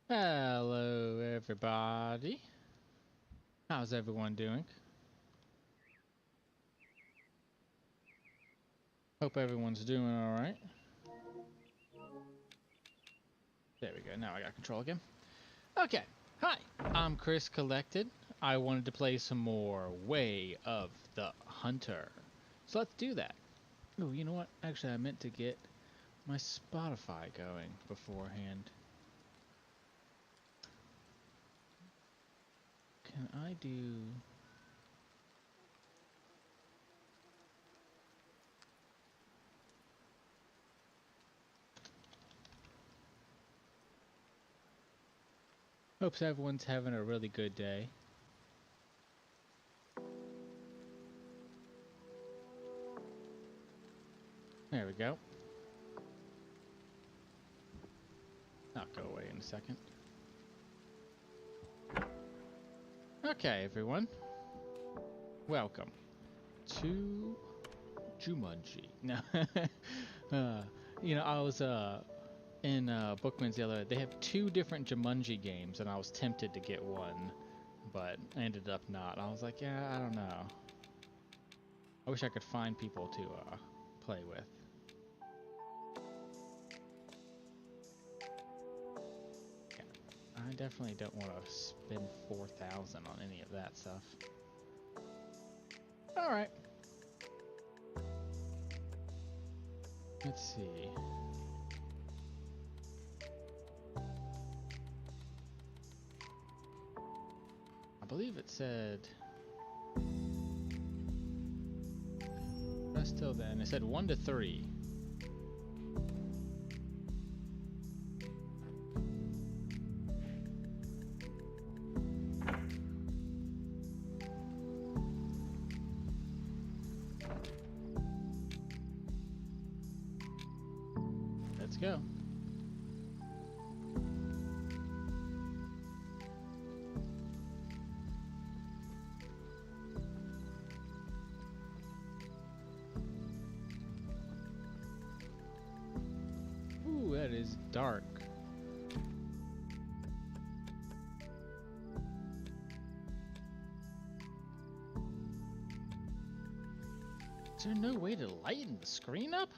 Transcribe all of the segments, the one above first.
Hello, everybody. How's everyone doing? Hope everyone's doing alright. There we go, now I got control again. Okay, hi, I'm Chris Collected. I wanted to play some more Way of the Hunter. So let's do that. Oh, you know what? Actually, I meant to get my Spotify going beforehand. Can I do... Hopes everyone's having a really good day. There we go. I'll go away in a second. Okay, everyone. Welcome to Jumanji. No, I was in Bookman's the other day. They have two different Jumanji games, and I was tempted to get one, but I ended up not. I was like, yeah, I don't know. I wish I could find people to play with. Yeah, I definitely don't want to spend 4,000 on any of that stuff. All right. Let's see. I believe it said just till then. It said 1 to 3. Let's go. Ooh, that is dark. Is there no way to lighten the screen up?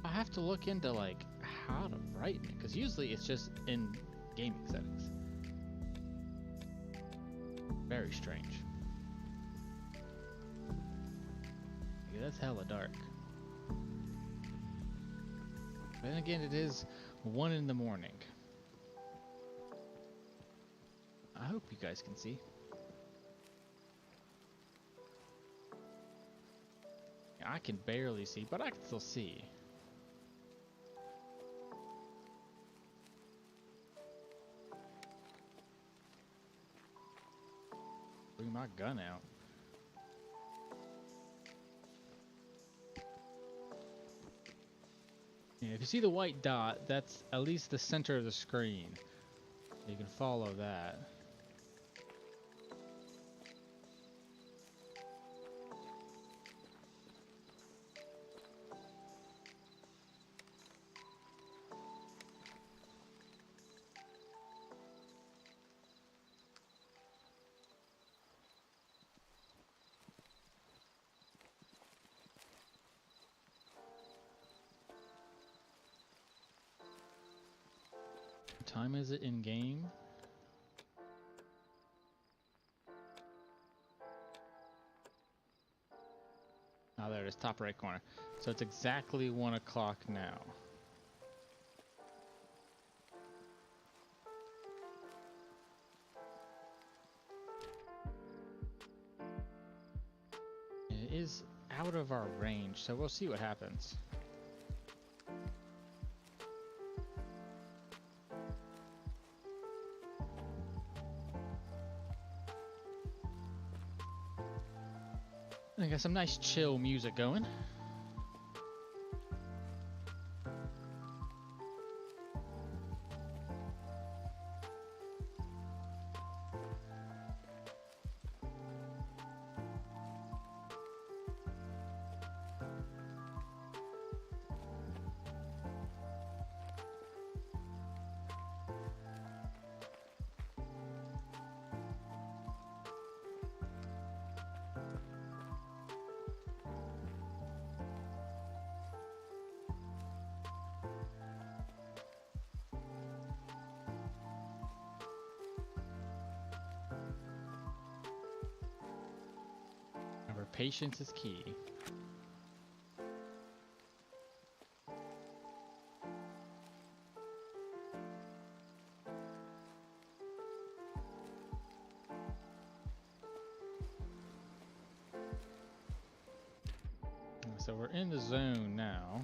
I have to look into like how to brighten it, because usually it's just in gaming settings. Very strange. Yeah, that's hella dark. But then again, it is 1 in the morning. I hope you guys can see. I can barely see, but I can still see. Bring my gun out. Yeah, if you see the white dot, that's at least the center of the screen. You can follow that. What time is it in game? Oh, there it is, top right corner. So it's exactly 1 o'clock now. It is out of our range, so we'll see what happens. I got some nice chill music going. Patience is key. So we're in the zone now.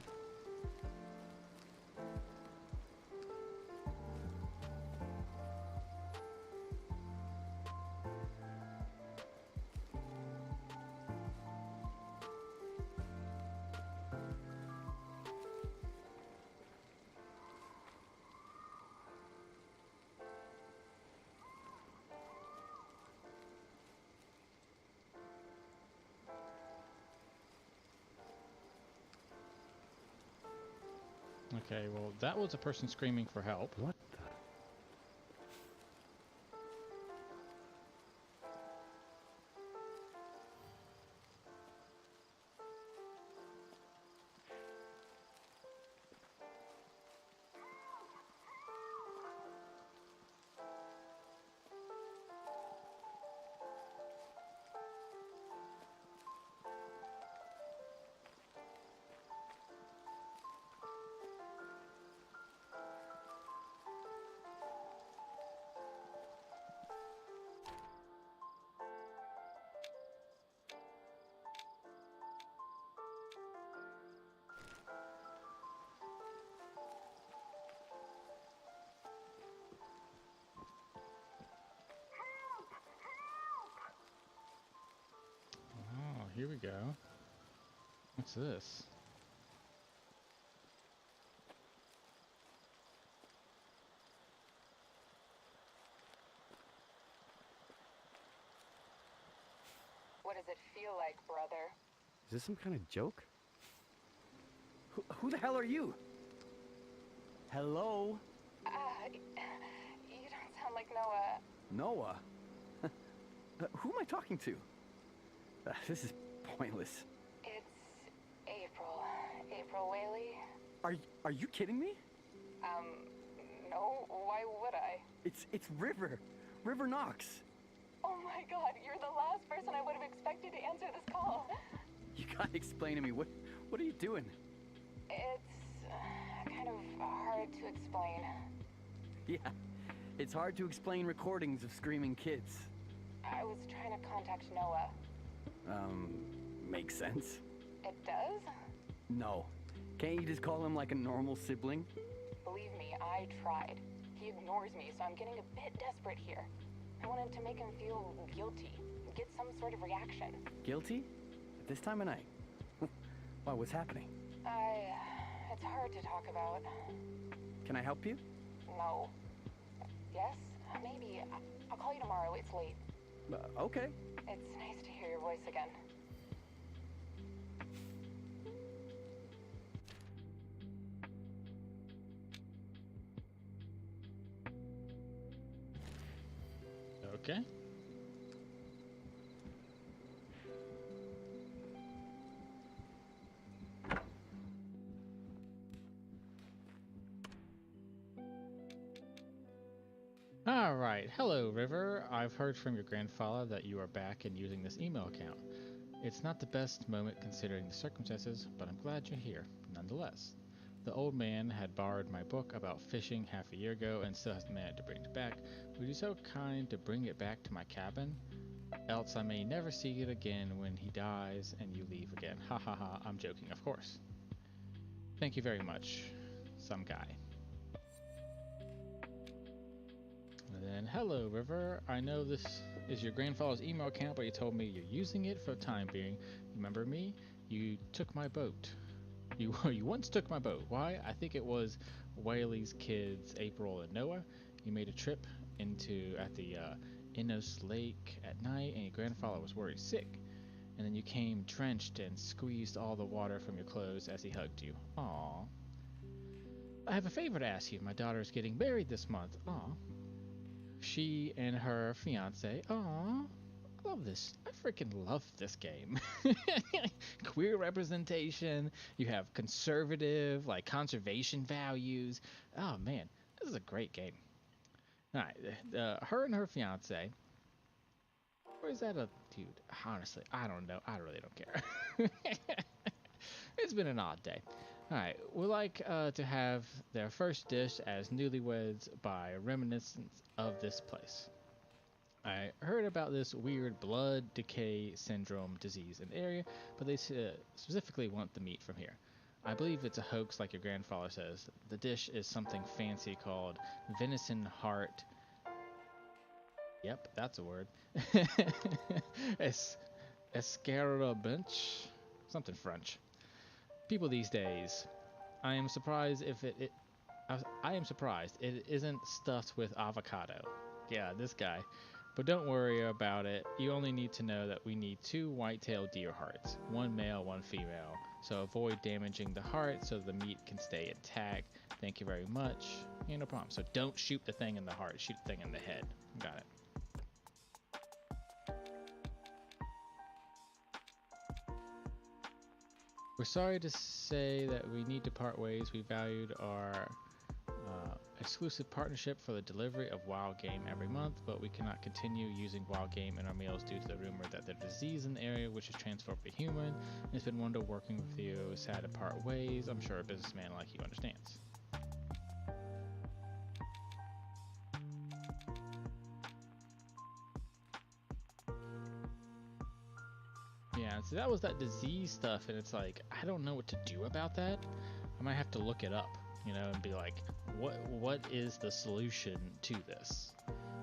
Okay, well, that was a person screaming for help. What the? Oh, here we go. What's this? What does it feel like, brother? Is this some kind of joke? Who the hell are you? Hello? You don't sound like Noah. Noah? Who am I talking to? This is pointless. It's April. April Whaley? Are you kidding me? No, why would I? It's River. River Knox. Oh my god, you're the last person I would have expected to answer this call. You gotta explain to me, what are you doing? It's kind of hard to explain. Yeah, it's hard to explain recordings of screaming kids. I was trying to contact Noah. Makes sense. It does? No. Can't you just call him like a normal sibling? Believe me, I tried. He ignores me, so I'm getting a bit desperate here. I wanted to make him feel guilty, get some sort of reaction. Guilty? At this time of night? Why, what's happening? It's hard to talk about. Can I help you? No. Yes? Maybe. I'll call you tomorrow. It's late. Okay. It's nice to hear your voice again. Okay. All right. Hello, River. I've heard from your grandfather that you are back and using this email account. It's not the best moment considering the circumstances, but I'm glad you're here, nonetheless. The old man had borrowed my book about fishing half a year ago and still hasn't managed to bring it back. Would you be so kind to bring it back to my cabin? Else I may never see it again when he dies and you leave again. Ha ha ha, I'm joking, of course. Thank you very much, some guy. And then, hello, River. I know this is your grandfather's email account, but you told me you're using it for the time being. You remember me? You took my boat. You once took my boat. Why? I think it was Whaley's kids, April and Noah. You made a trip at the Innos Lake at night, and your grandfather was worried sick. And then you came drenched and squeezed all the water from your clothes as he hugged you. Aww. I have a favor to ask you. My daughter is getting married this month. Aww. She and her fiance. Aww. I love this. I freaking love this game. Queer representation. You have conservative, like conservation values. Oh man, this is a great game. All right, her and her fiance. Or is that a Dude, honestly, I don't know. I really don't care. It's been an odd day. Alright, we like to have their first dish as newlyweds by reminiscence of this place. I heard about this weird blood decay syndrome disease in the area, but they specifically want the meat from here. I believe it's a hoax like your grandfather says. The dish is something fancy called venison heart. Yep, that's a word. Escarabinch? Something French. People these days, I am surprised if I am surprised it isn't stuffed with avocado. Yeah, this guy. But don't worry about it. You only need to know that we need 2 white-tailed deer hearts, 1 male, 1 female. So avoid damaging the heart so the meat can stay intact. Thank you very much. Yeah, no problem. So don't shoot the thing in the heart, shoot the thing in the head. Got it. We're sorry to say that we need to part ways. We valued our exclusive partnership for the delivery of wild game every month, but we cannot continue using wild game in our meals due to the rumor that there's disease in the area which is transformed to human. It's been wonderful working with you. Sad to part ways. I'm sure a businessman like you understands. Yeah, so that was that disease stuff, and it's like, I don't know what to do about that. I might have to look it up, you know, and be like, what is the solution to this?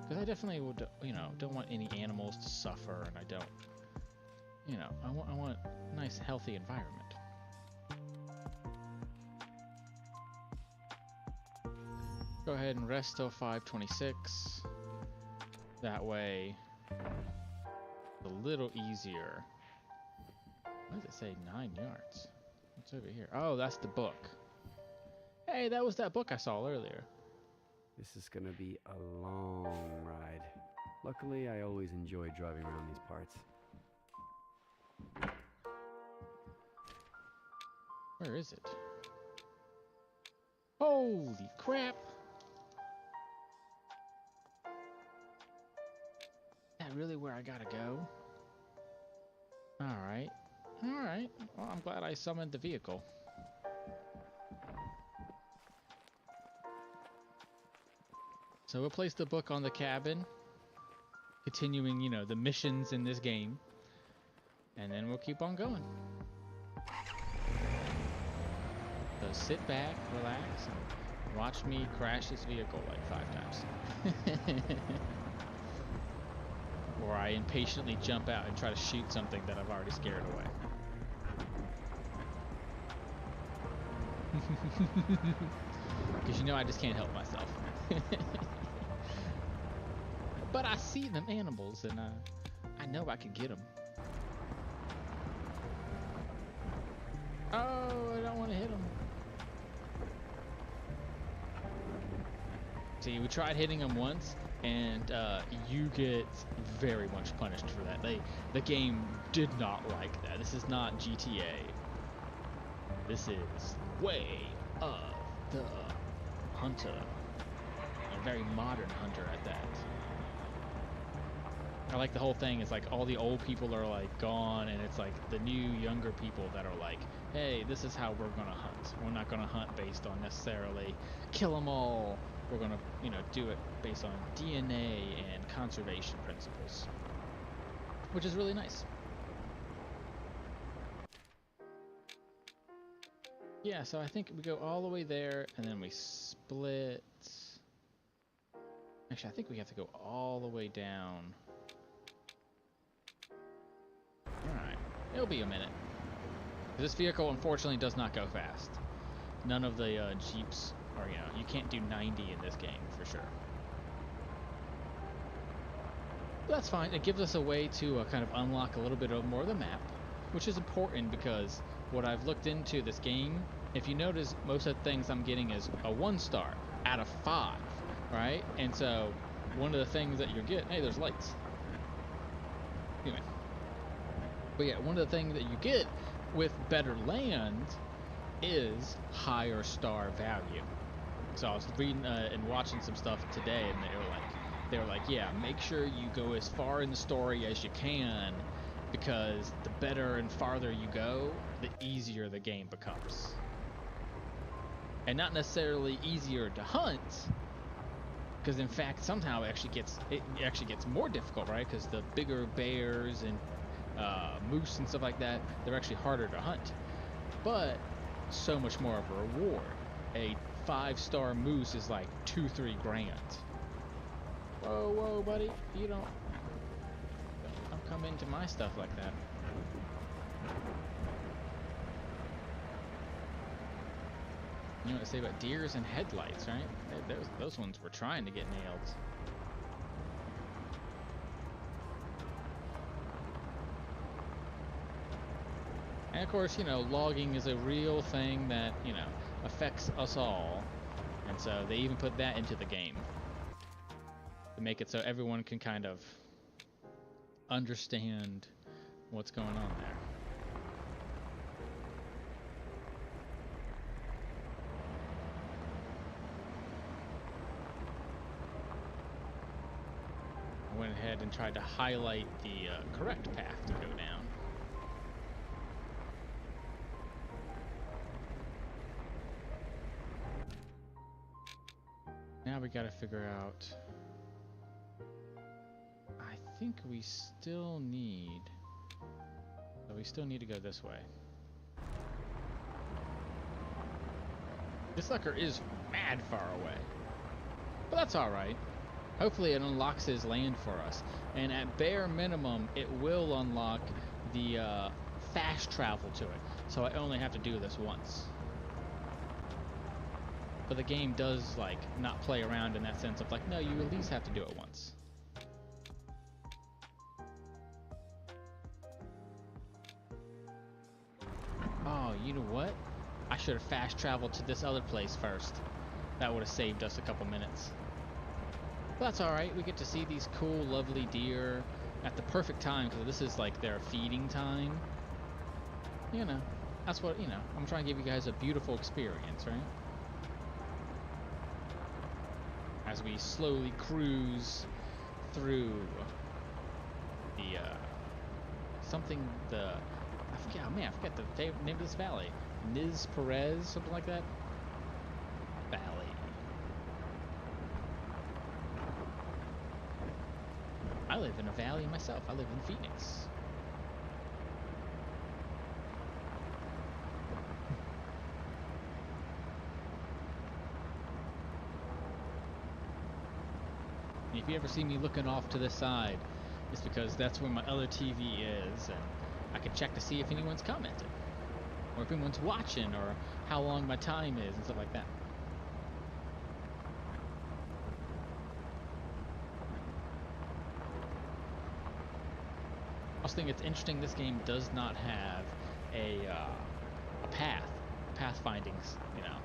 Because I definitely would, you know, don't want any animals to suffer, and I don't, you know, I want a nice, healthy environment. Go ahead and rest till 5:26. That way, it's a little easier. What does it say? 9 yards. What's over here? Oh, that's the book. Hey, that was that book I saw earlier. This is gonna be a long ride. Luckily, I always enjoy driving around these parts. Where is it? Holy crap! Is that really where I gotta go? Alright. Alright. Well, I'm glad I summoned the vehicle. So we'll place the book on the cabin, continuing, you know, the missions in this game, and then we'll keep on going. So sit back, relax, and watch me crash this vehicle like 5 times. Or I impatiently jump out and try to shoot something that I've already scared away. Because you know I just can't help myself. But I see them animals and I know I can get them. Oh, I don't want to hit them. See, we tried hitting them once, and you get very much punished for that. The game did not like that. This is not GTA. This is Way of the Hunter. A very modern hunter at that. I like the whole thing. It's like all the old people are like gone, and it's like the new younger people that are like, hey, this is how we're gonna hunt. We're not gonna hunt based on necessarily kill them all. We're gonna, you know, do it based on DNA and conservation principles, which is really nice. Yeah, so I think we go all the way there, and then we split. Actually, I think we have to go all the way down. Alright, it'll be a minute. This vehicle, unfortunately, does not go fast. None of the Jeeps, or, you know, you can't do 90 in this game, for sure. But that's fine. It gives us a way to kind of unlock a little bit more of the map, which is important because what I've looked into this game, if you notice, most of the things I'm getting is a 1-star out of 5, right? And so, one of the things that you're getting, hey, there's lights. Anyway. But yeah, one of the things that you get with better land is higher star value. So I was reading and watching some stuff today, and they were like, they were like, yeah, make sure you go as far in the story as you can, because the better and farther you go, the easier the game becomes. And not necessarily easier to hunt, because in fact somehow it actually gets more difficult, right? Because the bigger bears and moose and stuff like that, they're actually harder to hunt, but so much more of a reward. A 5-star moose is like 2-3 grand. Whoa, buddy, you don't come into my stuff like that. You know what I say about deers and headlights, right? Those ones were trying to get nailed. And of course, you know, logging is a real thing that, you know, affects us all. And so they even put that into the game to make it so everyone can kind of understand what's going on there. I went ahead and tried to highlight the correct path to go down. Now we gotta figure out... I think we still need... So we still need to go this way. This sucker is mad far away. But that's alright. Hopefully it unlocks his land for us. And at bare minimum, it will unlock the fast travel to it. So I only have to do this once. But the game does, like, not play around in that sense of, like, no, you at least have to do it once. Oh, you know what? I should have fast traveled to this other place first. That would have saved us a couple minutes. But that's alright, we get to see these cool, lovely deer at the perfect time, because this is, like, their feeding time. You know, that's what, you know, I'm trying to give you guys a beautiful experience, right? As we slowly cruise through the I forget the name of this valley. Niz Perez, something like that. Valley. I live in a valley myself. I live in Phoenix. If you ever see me looking off to the side, it's because that's where my other TV is, and I can check to see if anyone's commented, or if anyone's watching, or how long my time is, and stuff like that. I also think it's interesting this game does not have a pathfindings, you know.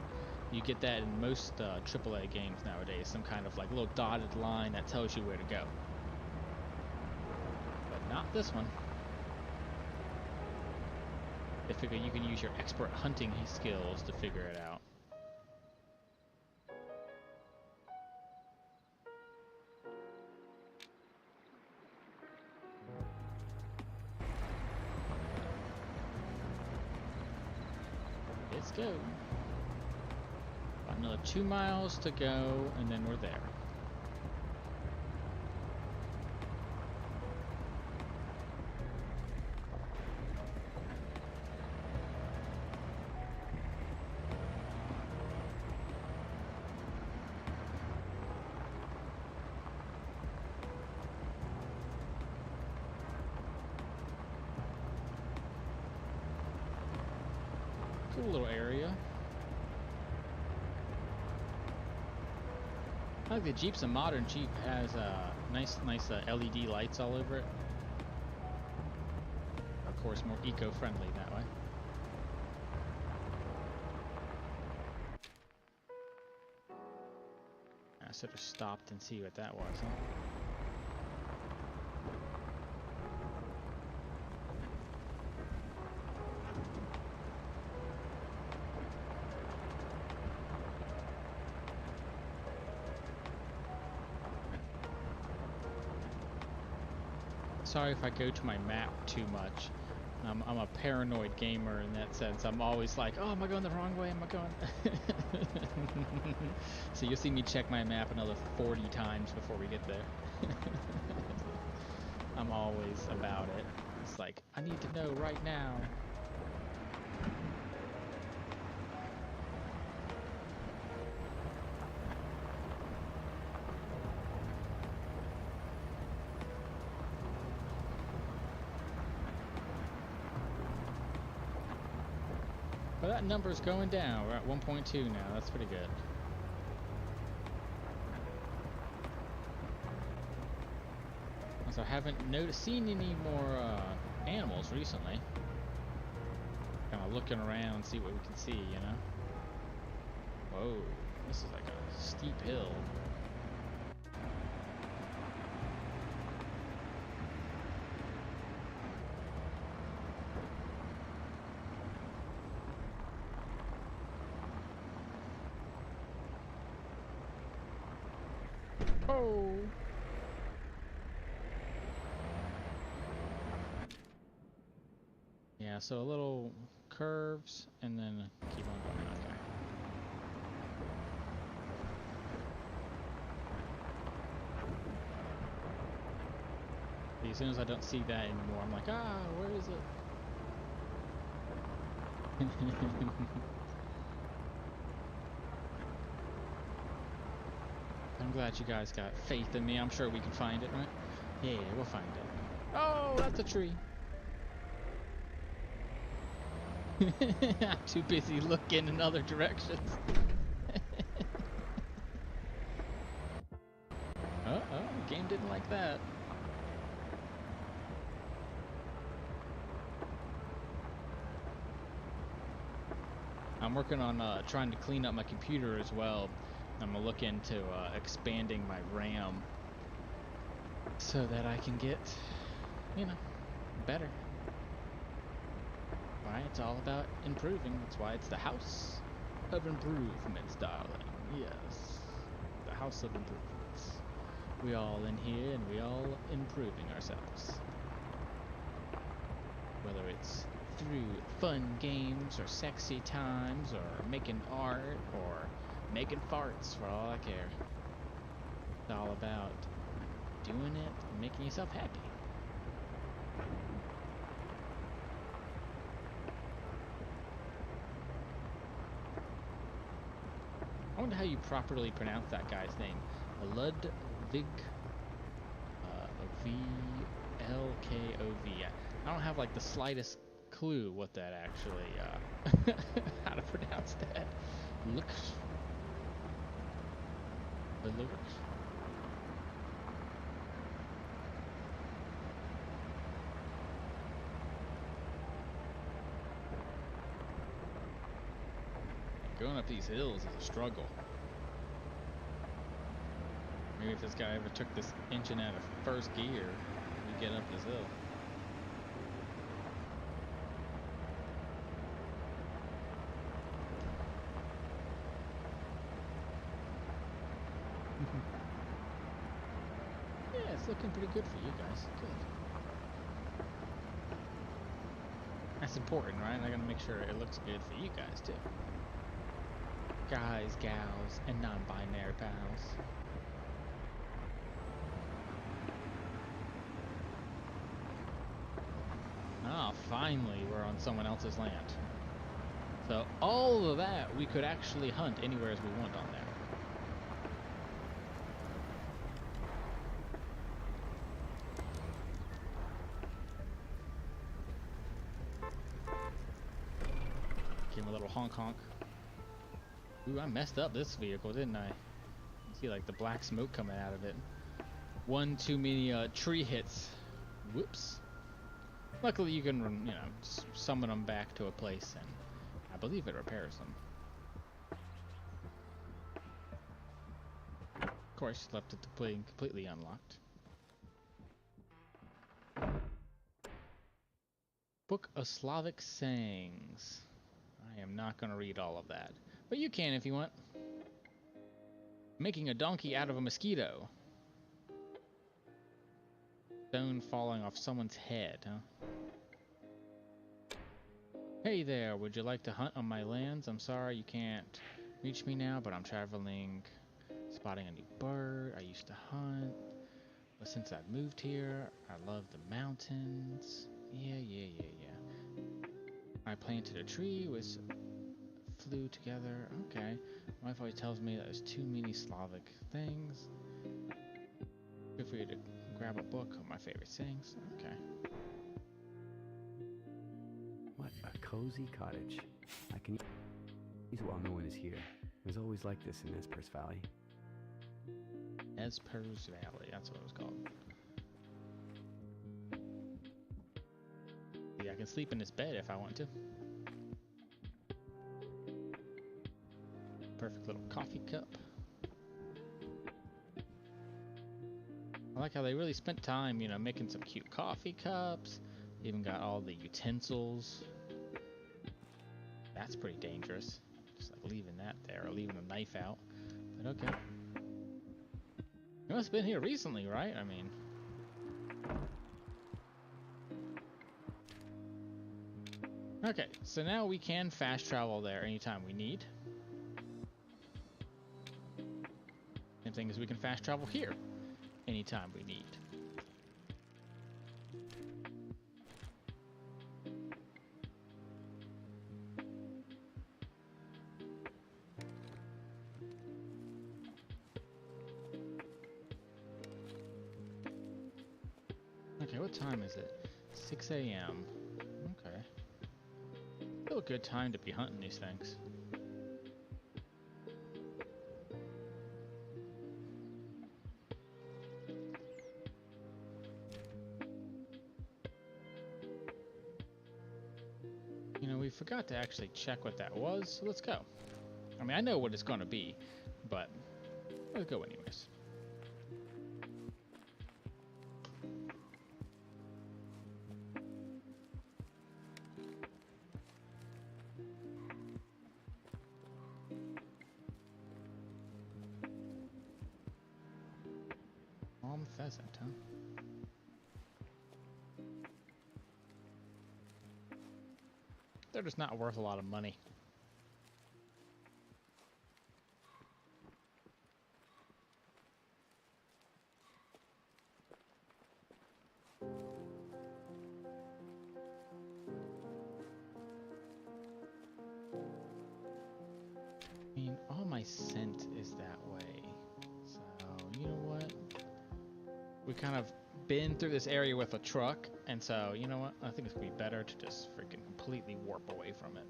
You get that in most AAA games nowadays, some kind of like little dotted line that tells you where to go. But not this one. They figure you can use your expert hunting skills to figure it out. Let's go. Another 2 miles to go, and then we're there. Cool little area. I like the Jeep's a modern Jeep, has nice LED lights all over it. Of course, more eco-friendly that way. I should have stopped and see what that was, huh? sorry if I go to my map too much. I'm a paranoid gamer in that sense. I'm always like, oh, am I going the wrong way? Am I going? So you'll see me check my map another 40 times before we get there. I'm always about it. It's like, I need to know right now. Well, that number's going down. We're at 1.2 now. That's pretty good. So I haven't seen any more animals recently. Kind of looking around, see what we can see, you know? Whoa, this is like a steep hill. Oh! Yeah, so a little curves and then keep on going. Okay. As soon as I don't see that anymore, I'm like, ah, where is it? I'm glad you guys got faith in me. I'm sure we can find it, right? Yeah, we'll find it. Oh, that's a tree. I'm too busy looking in other directions. Oh, the game didn't like that. I'm working on trying to clean up my computer as well. I'm gonna look into expanding my RAM so that I can get, you know, better. Right? It's all about improving. That's why it's the house of improvements, darling. Yes, the house of improvements. We all in here and we all improving ourselves. Whether it's through fun games or sexy times or making art or making farts, for all I care. It's all about doing it and making yourself happy. I wonder how you properly pronounce that guy's name. Ludwig V-L-K-O-V. I don't have like the slightest clue what that actually, how to pronounce that. Looks. Going up these hills is a struggle. Maybe if this guy ever took this engine out of first gear, we'd get up this hill. Yeah, it's looking pretty good for you guys. Good. That's important, right? I gotta make sure it looks good for you guys too. Guys, gals, and non-binary pals. Ah, finally we're on someone else's land. So all of that we could actually hunt anywhere as we want on there. Give him a little honk honk. Ooh, I messed up this vehicle, didn't I? See like the black smoke coming out of it. One too many tree hits. Whoops. Luckily you can, you know, summon them back to a place and I believe it repairs them. Of course, left it to play completely unlocked. Book of Slavic Sayings. I am not going to read all of that. But you can if you want. Making a donkey out of a mosquito. Stone falling off someone's head, huh? Hey there, would you like to hunt on my lands? I'm sorry you can't reach me now, but I'm traveling, spotting a new bird. I used to hunt, but since I've moved here, I love the mountains. Yeah. I planted a tree, which flew together. Okay. My wife always tells me that there's too many Slavic things. Feel free to grab a book of my favorite sayings. Okay. What a cozy cottage. I can use it while no one is here. It was always like this in Esper's Valley. Esper's Valley, that's what it was called. Yeah, I can sleep in this bed if I want to. Perfect little coffee cup. I like how they really spent time, you know, making some cute coffee cups. Even got all the utensils. That's pretty dangerous. Just like leaving that there or leaving a knife out. But okay. You must have been here recently, right? I mean. Okay, so now we can fast travel there anytime we need. Same thing as we can fast travel here anytime we need. Okay, what time is it? 6 a.m. Okay. Still a good time to be hunting these things. You know, we forgot to actually check what that was, so let's go. I mean, I know what it's going to be, but let's go anyways. Palm pheasant, huh? They're just not worth a lot of money. I mean, all my scent is that way. So, you know what? We kind of been through this area with a truck, and so, you know what? I think it's gonna be better to just freaking completely warp away from it.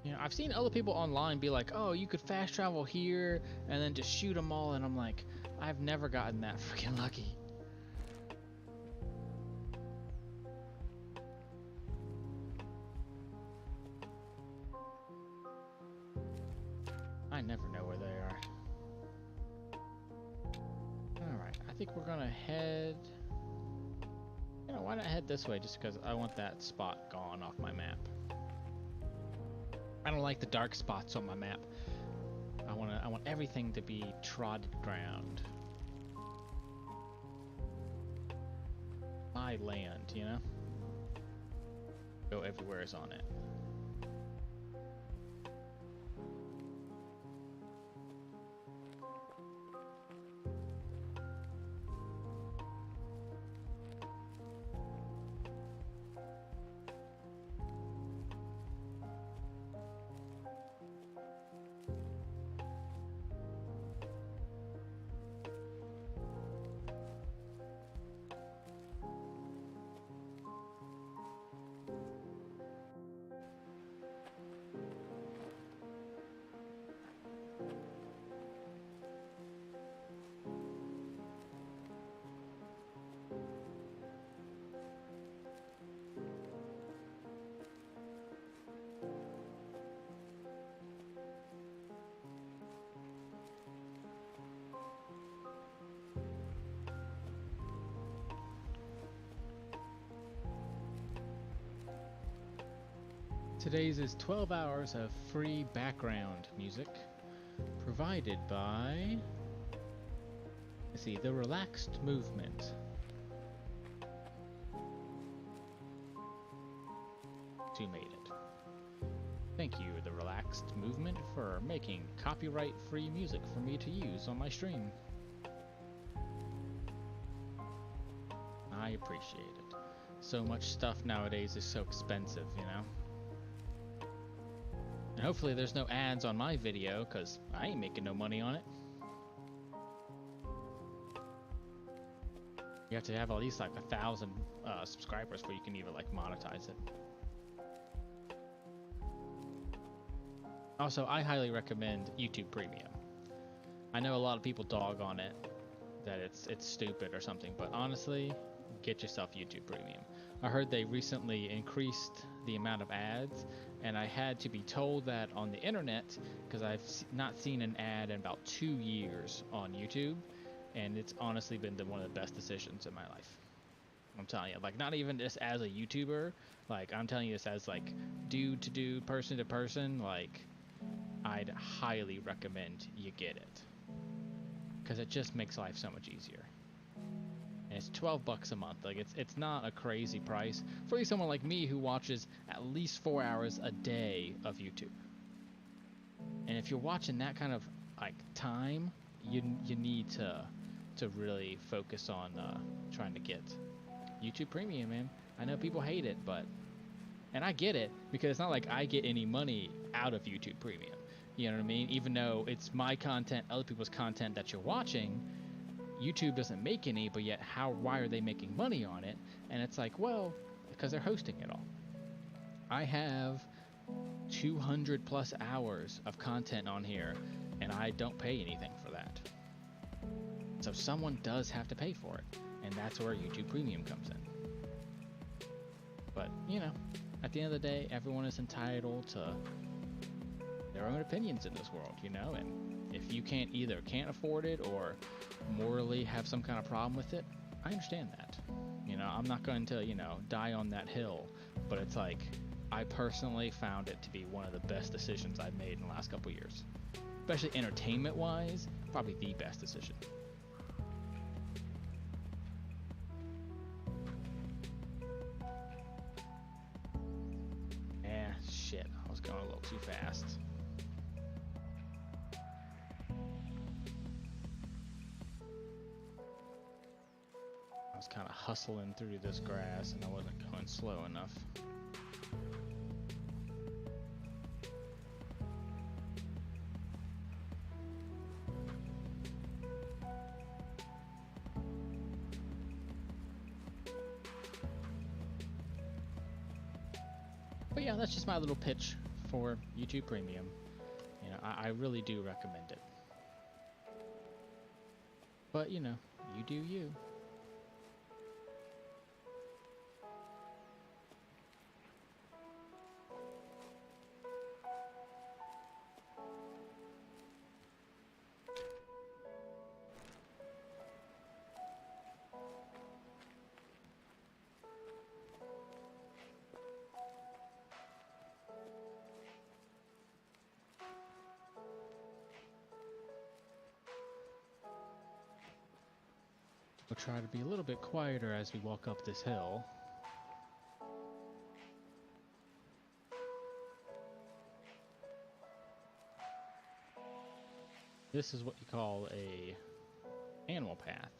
You know, I've seen other people online be like, oh, you could fast travel here and then just shoot them all, and I'm like, I've never gotten that freaking lucky. I never know where they are. Alright, I think we're gonna head... You know, why not head this way just because I want that spot gone off my map. I don't like the dark spots on my map. I want everything to be trodden ground. My land, you know? Go everywhere is on it. Today's is 12 hours of free background music provided by, let's see, The Relaxed Movement. Who made it? Thank you, The Relaxed Movement, for making copyright-free music for me to use on my stream. I appreciate it. So much stuff nowadays is so expensive, you know? And hopefully there's no ads on my video, because I ain't making no money on it. You have to have at least like 1,000 subscribers before you can even like monetize it. Also, I highly recommend YouTube Premium. I know a lot of people dog on it, that it's stupid or something, but honestly, get yourself YouTube Premium. I heard they recently increased the amount of ads, and I had to be told that on the internet because I've not seen an ad in about 2 years on YouTube, and it's honestly been one of the best decisions in my life. I'm telling you, like, not even just as a YouTuber, like, I'm telling you this as like dude to dude, person to person, like, I'd highly recommend you get it because it just makes life so much easier. And it's $12 a month. Like, it's not a crazy price for someone like me who watches at least 4 hours a day of YouTube. And if you're watching that kind of like time, you need to really focus on trying to get YouTube Premium, man. I know people hate it, and I get it, because it's not like I get any money out of YouTube Premium. You know what I mean? Even though it's my content, other people's content that you're watching, YouTube doesn't make any, but yet why are they making money on it? And it's like, well, because they're hosting it all. I have 200 plus hours of content on here, and I don't pay anything for that. So someone does have to pay for it, and that's where YouTube Premium comes in. But, you know, at the end of the day, everyone is entitled to their own opinions in this world, you know, and if you can't afford it or morally have some kind of problem with it, I understand that. You know, I'm not going to, you know, die on that hill, but it's like, I personally found it to be one of the best decisions I've made in the last couple years. Especially entertainment wise, probably the best decision. Shit, I was going a little too fast. I was kind of hustling through this grass and I wasn't going slow enough. But yeah, that's just my little pitch for YouTube Premium. You know, I really do recommend it. But, you know, you do you. We'll try to be a little bit quieter as we walk up this hill. This is what you call a animal path.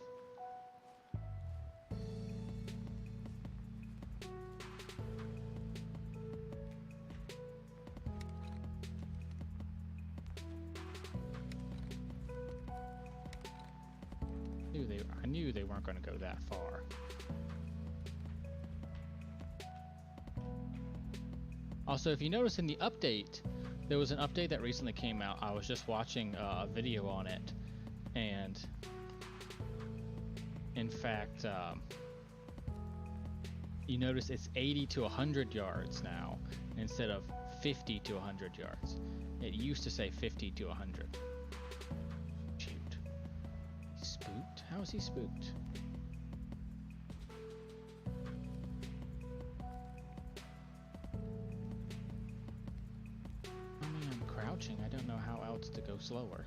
I knew they weren't going to go that far. Also, if you notice in the update, there was an update that recently came out. I was just watching a video on it, and in fact, you notice it's 80 to 100 yards now instead of 50 to 100 yards. It used to say 50 to 100. Spooked? How is he spooked? wants to go slower.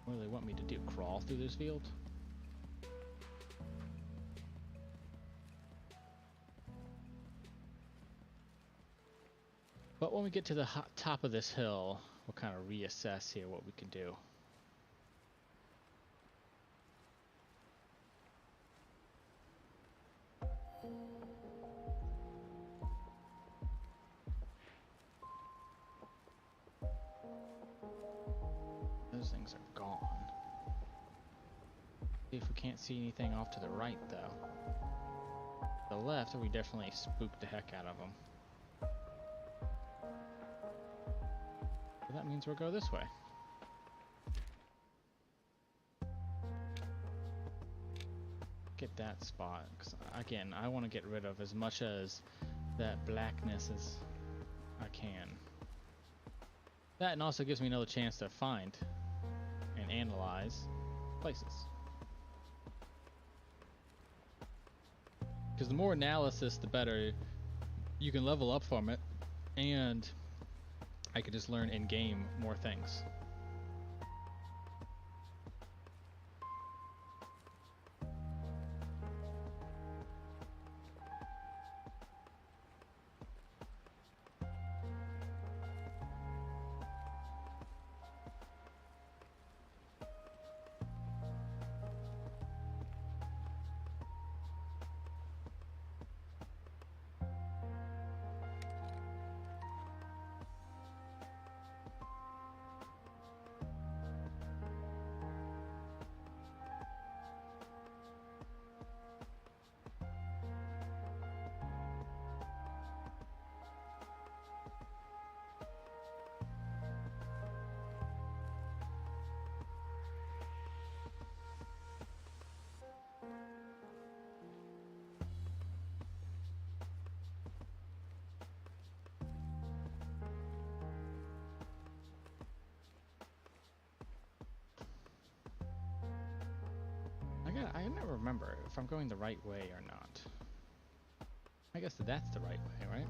What do they want me to do? Crawl through this field? But when we get to the top of this hill, we'll kind of reassess here what we can do. Those things are gone. See if we can't see anything off to the right, though. The left, we definitely spooked the heck out of them. So that means we'll go this way. Get that spot, 'cause again, I want to get rid of as much as that blackness as I can. That and also gives me another chance to find and analyze places. Because the more analysis, the better you can level up from it, and I could just learn in-game more things. I never remember if I'm going the right way or not. I guess that's the right way, right?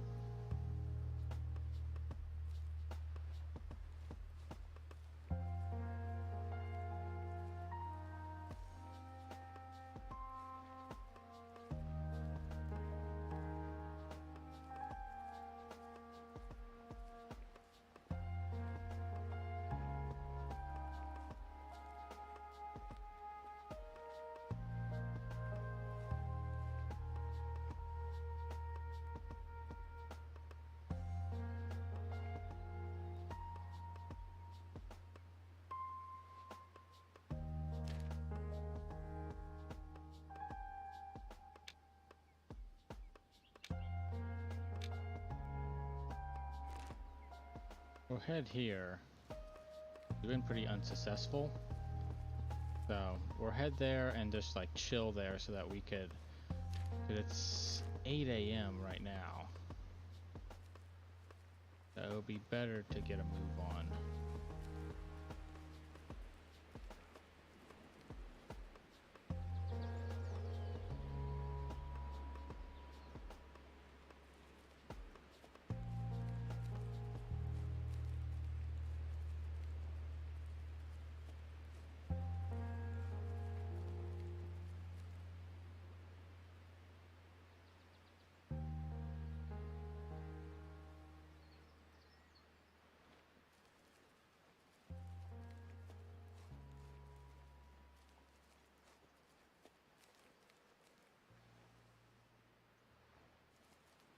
We'll head here. We've been pretty unsuccessful. So we'll head there and just like chill there so that we could, but it's 8 a.m. right now. So it would be better to get a move on.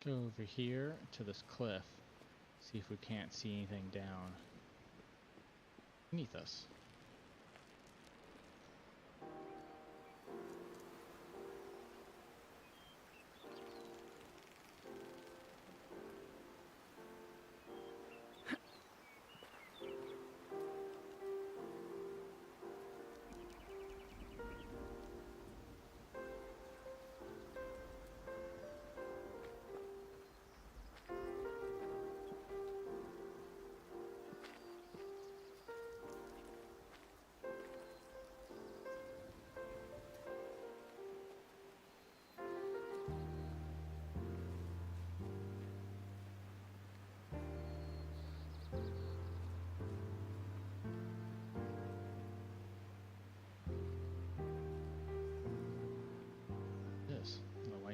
Go over here to this cliff, see if we can't see anything down beneath us.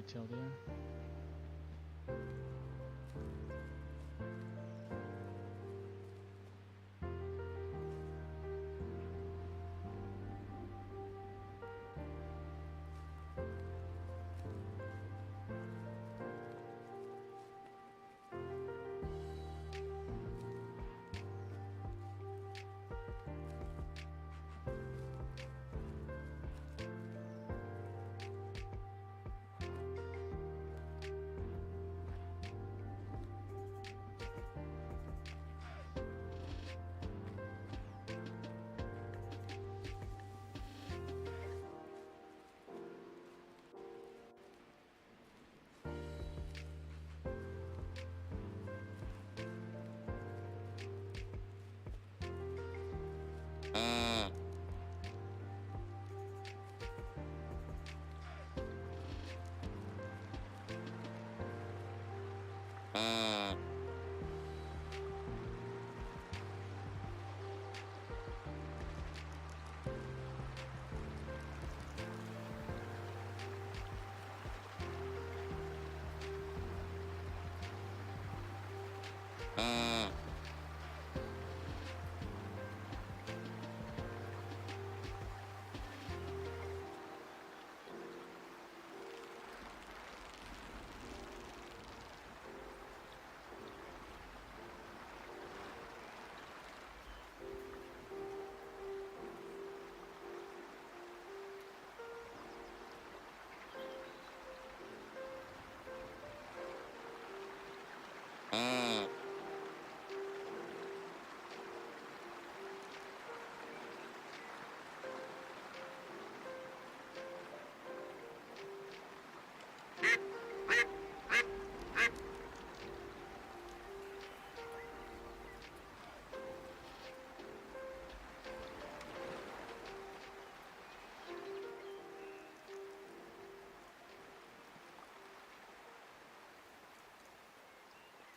white-tailed deer.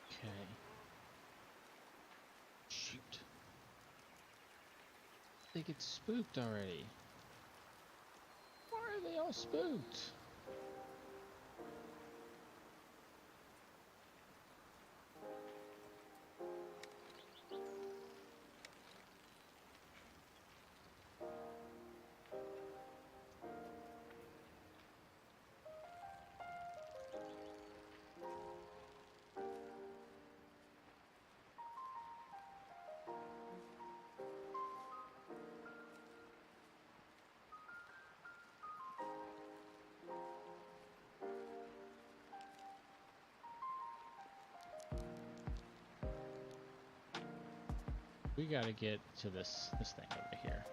Okay. Shoot. They get spooked already. Why are they all spooked? We gotta get to this thing over here.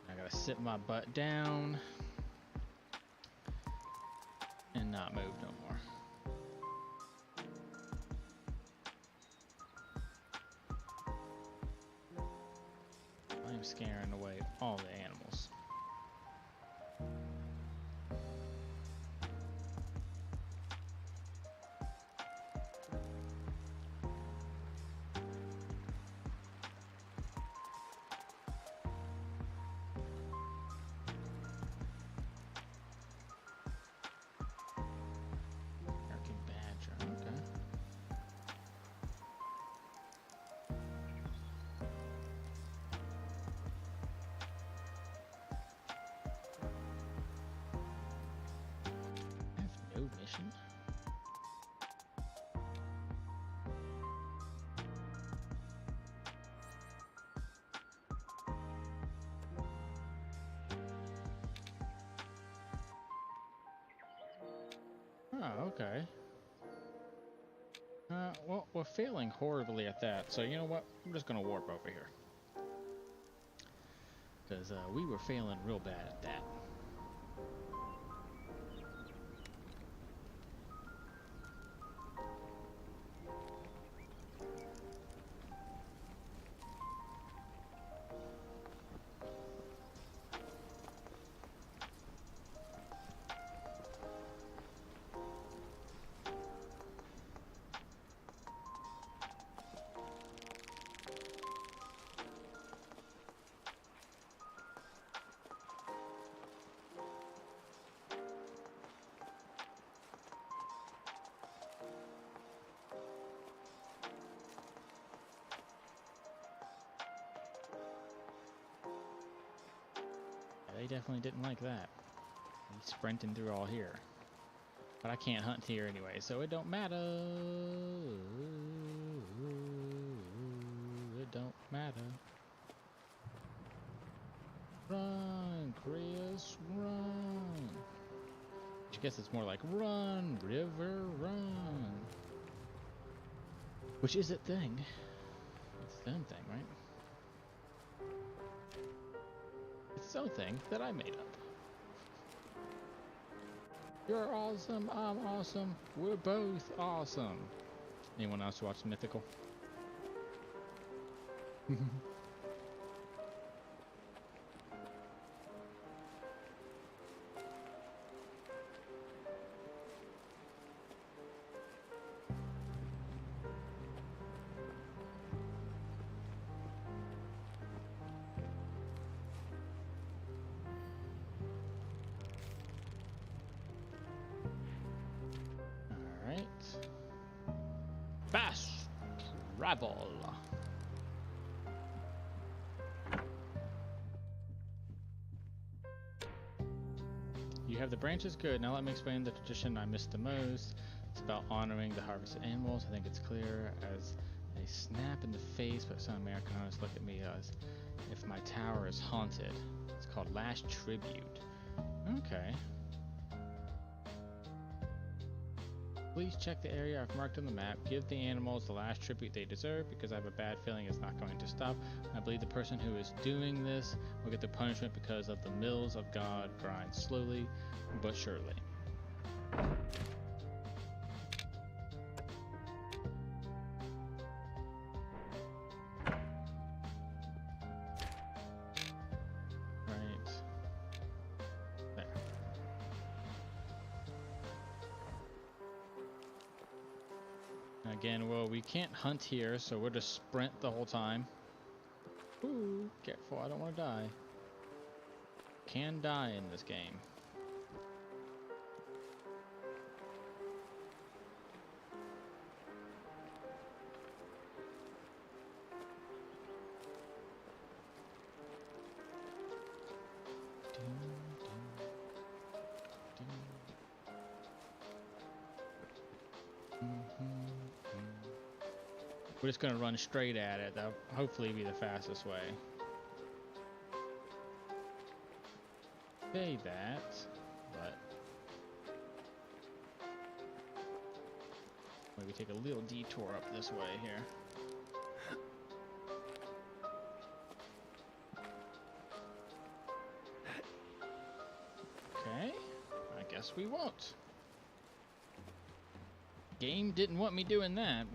I gotta sit my butt down and not move no more. I'm scaring away all the animals. American badger, okay. I have no mission. Oh, okay. Well, we're failing horribly at that, so you know what? I'm just gonna warp over here. Because we were failing real bad at that. they definitely didn't like that. He's sprinting through all here. But I can't hunt here anyway, so it don't matter. It don't matter. Run, Chris, run. I guess it's more like run, river, run. Which is a thing. It's its own thing, right? It's its own thing that I made up. You're awesome, I'm awesome, we're both awesome. Anyone else watch Mythical? Fast travel. You have the branches, good. Now let me explain the tradition I missed the most. It's about honoring the harvested animals. I think it's clear as a snap in the face, but some Americanos look at me as if my tower is haunted. It's called Last Tribute. Okay. Please check the area I've marked on the map. Give the animals the last tribute they deserve, because I have a bad feeling it's not going to stop. I believe the person who is doing this will get the punishment because of the mills of God grind slowly but surely. Again, well, we can't hunt here, so we'll just sprint the whole time. Ooh, careful, I don't want to die. Can die in this game. We're just gonna run straight at it. That'll hopefully be the fastest way. Say that, but maybe take a little detour up this way here. Okay, I guess we won't. Game didn't want me doing that.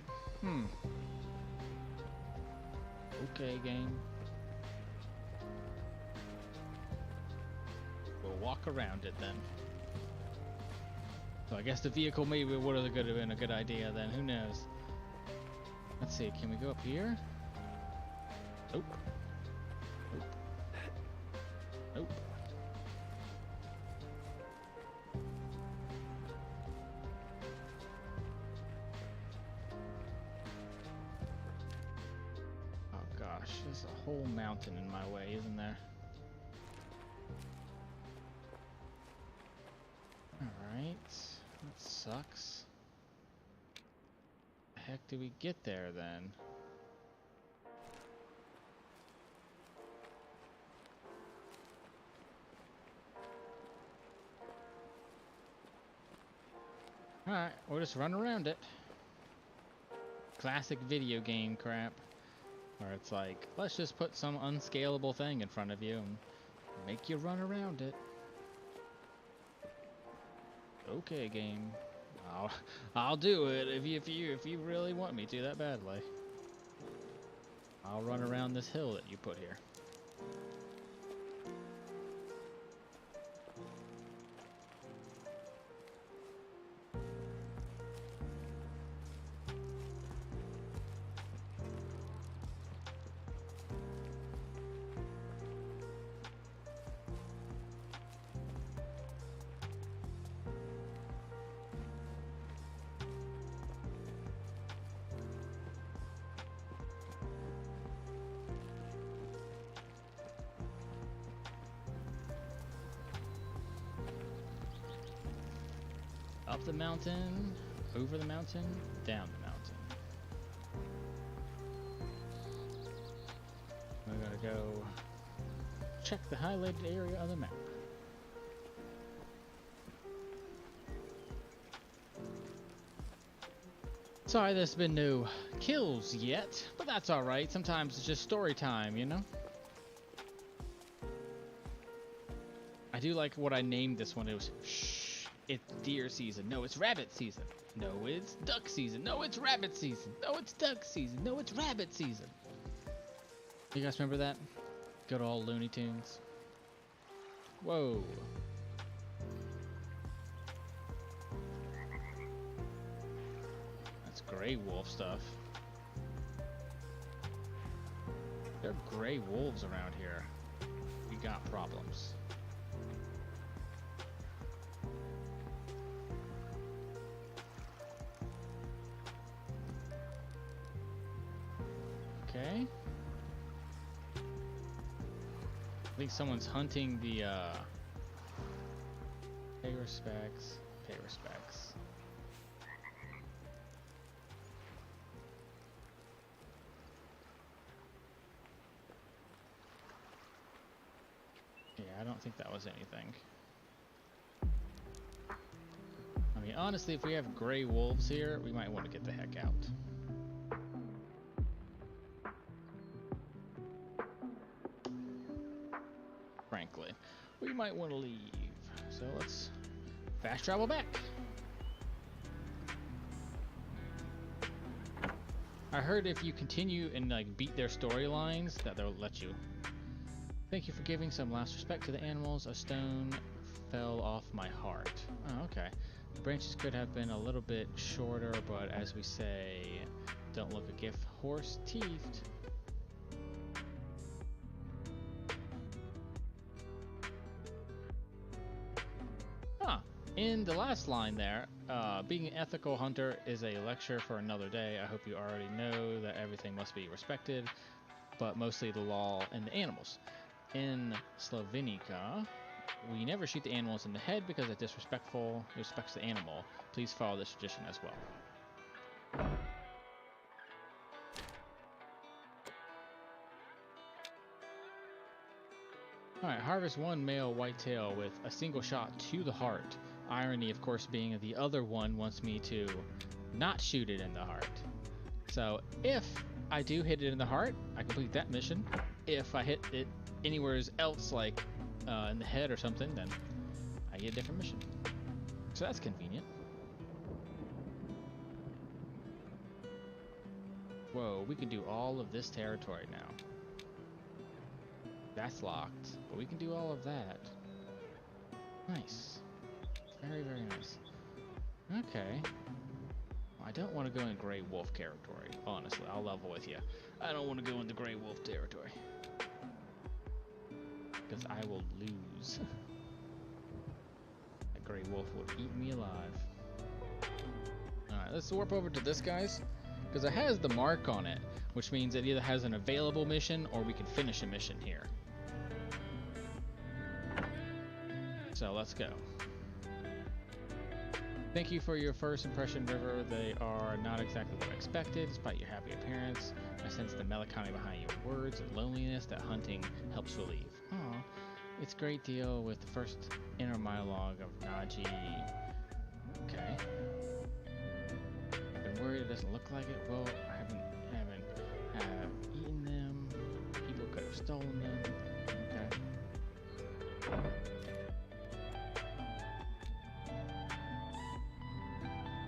Okay, game. We'll walk around it then. So I guess the vehicle maybe would have been a good idea then. Who knows? Let's see. Can we go up here? Nope. Nope. Nope. There's a whole mountain in my way, isn't there? Alright, that sucks. The heck do we get there then? Alright, we'll just run around it. Classic video game crap. Where it's like, let's just put some unscalable thing in front of you and make you run around it. Okay, game. I'll do it if you really want me to that badly. I'll run around this hill that you put here. Up the mountain, over the mountain, down the mountain. We gotta go check the highlighted area on the map. Sorry there's been no kills yet, but that's alright. Sometimes it's just story time, you know? I do like what I named this one. It was shh, it's deer season. No, it's rabbit season. No, it's duck season. No, it's rabbit season. No, it's duck season. No, it's rabbit season. You guys remember that? Good old Looney Tunes. Whoa. That's gray wolf stuff. There are gray wolves around here. We got problems. Okay. I think someone's hunting the pay respects. Pay respects. Yeah, I don't think that was anything. I mean, honestly, if we have gray wolves here, we might want to get the heck out. Frankly, we might want to leave. So let's fast travel back. I heard if you continue and like beat their storylines, that they'll let you. Thank you for giving some last respect to the animals. A stone fell off my heart. Oh, okay. The branches could have been a little bit shorter, but as we say, don't look a gift horse teethed. In the last line there, being an ethical hunter is a lecture for another day. I hope you already know that everything must be respected, but mostly the law and the animals. In Slovenica, we never shoot the animals in the head because it's disrespectful. It respects the animal. Please follow this tradition as well. Alright, harvest one male whitetail with a single shot to the heart. Irony, of course, being the other one wants me to not shoot it in the heart. So if I do hit it in the heart, I complete that mission. If I hit it anywhere else, like in the head or something, then I get a different mission. So that's convenient. Whoa, we can do all of this territory now. That's locked, but we can do all of that. Nice. Very, very nice. Okay. Well, I don't want to go in Grey Wolf territory, honestly. I'll level with you. I don't want to go into Grey Wolf territory. Because I will lose. That Grey Wolf would eat me alive. Alright, let's warp over to this guy's. Because it has the mark on it, which means it either has an available mission or we can finish a mission here. So let's go. Thank you for your first impression, River. They are not exactly what I expected, despite your happy appearance. I sense the melancholy behind your words and loneliness that hunting helps relieve. Aw, it's a great deal with the first inner monologue of Naji. Okay. I've been worried it doesn't look like it. Well, I haven't eaten them. People could have stolen them. Okay.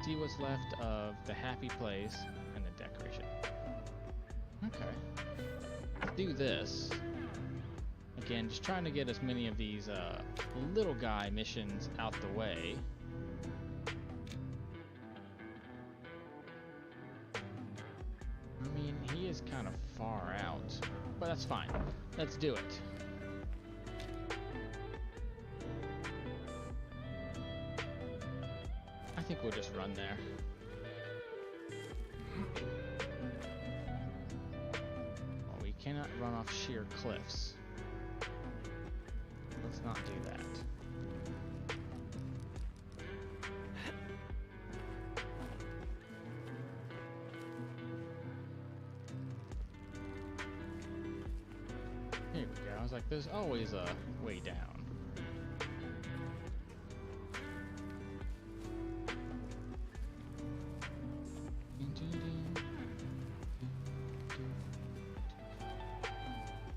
See what's left of the happy place and the decoration. Okay. Let's do this. Again, just trying to get as many of these little guy missions out the way. I mean, he is kind of far out, but that's fine. Let's do it. I think we'll just run there. Well, we cannot run off sheer cliffs. Let's not do that. Here we go. I was like, there's always a way down.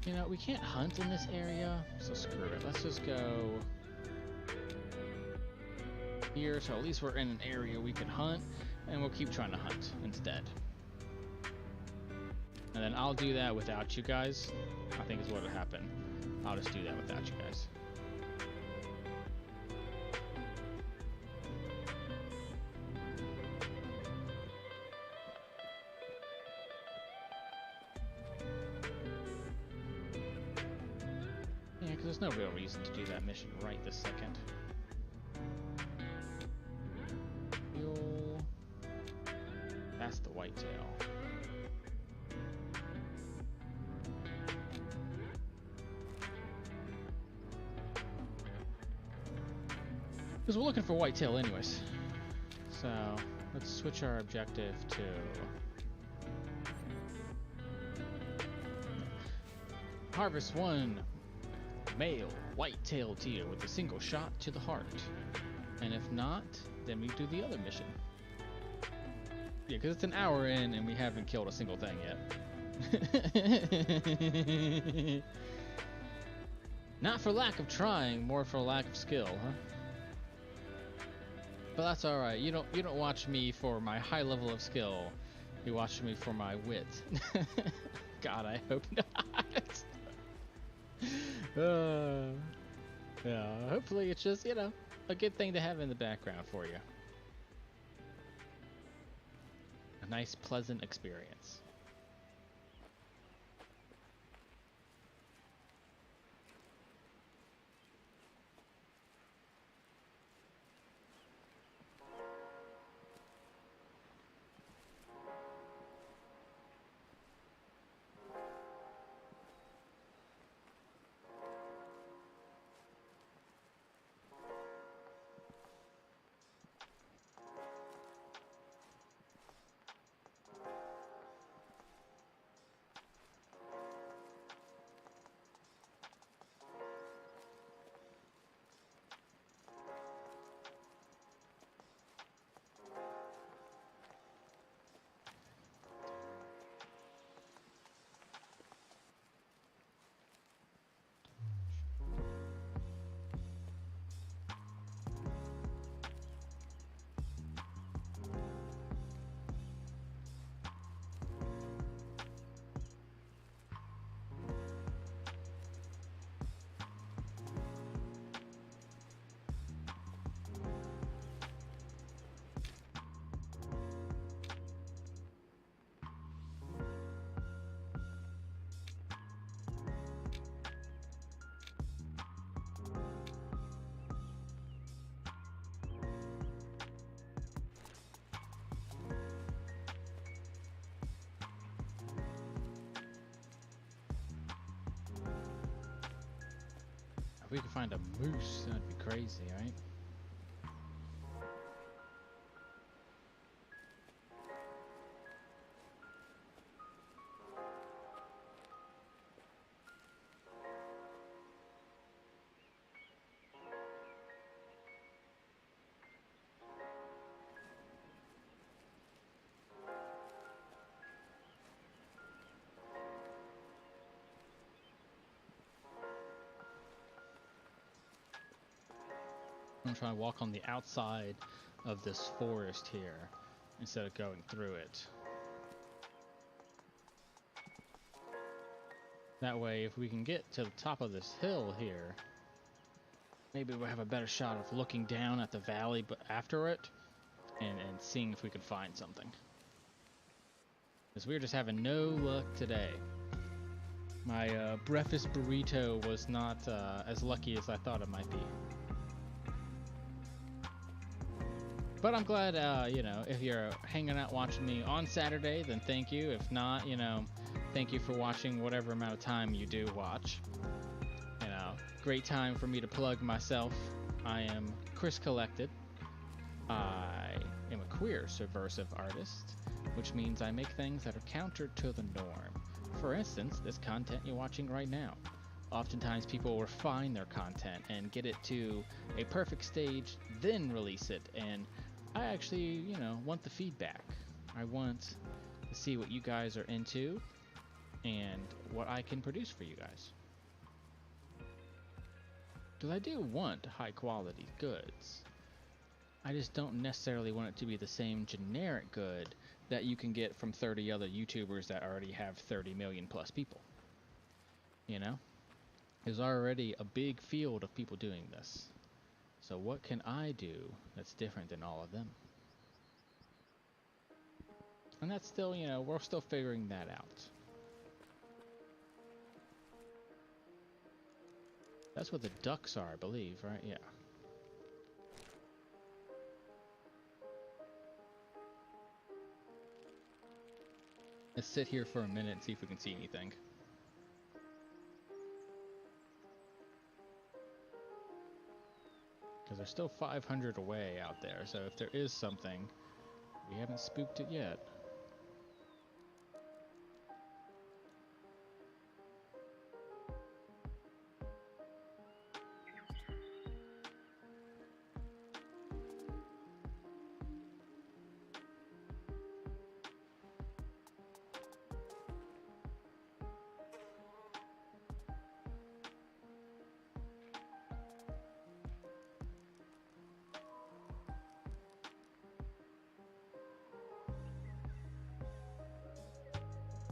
You know, we can't hunt in this area, so screw it. Let's just go here, so at least we're in an area we can hunt, and we'll keep trying to hunt instead. And then I'll do that without you guys, I think is what'll happen. I'll just do that without you guys. Yeah, because there's no real reason to do that mission right this second. Fuel. That's the whitetail. Because we're looking for whitetail anyways. So let's switch our objective to harvest one male white-tailed deer with a single shot to the heart. And if not, then we do the other mission. Yeah, because it's an hour in and we haven't killed a single thing yet. Not for lack of trying, more for lack of skill, huh? But that's all right. You don't watch me for my high level of skill. You watch me for my wit. God, I hope not. Yeah, hopefully it's just, you know, a good thing to have in the background for you. A nice, pleasant experience. If we could find a moose, that'd be crazy, right? I'm trying to walk on the outside of this forest here instead of going through it. That way, if we can get to the top of this hill here, maybe we'll have a better shot of looking down at the valley but after it and seeing if we can find something. Because we're just having no luck today. My breakfast burrito was not as lucky as I thought it might be. But I'm glad, you know, if you're hanging out watching me on Saturday, then thank you. If not, you know, thank you for watching whatever amount of time you do watch. You know, great time for me to plug myself. I am Chris Collected. I am a queer subversive artist, which means I make things that are counter to the norm. For instance, this content you're watching right now. Oftentimes people refine their content and get it to a perfect stage, then release it. And I actually, want the feedback. I want to see what you guys are into and what I can produce for you guys. Because I do want high quality goods. I just don't necessarily want it to be the same generic good that you can get from 30 other YouTubers that already have 30 million plus people. There's already a big field of people doing this. So what can I do that's different than all of them? And that's still, we're still figuring that out. That's what the ducks are, I believe, right? Yeah. Let's sit here for a minute and see if we can see anything. Because they're still 500 away out there, so if there is something, we haven't spooked it yet.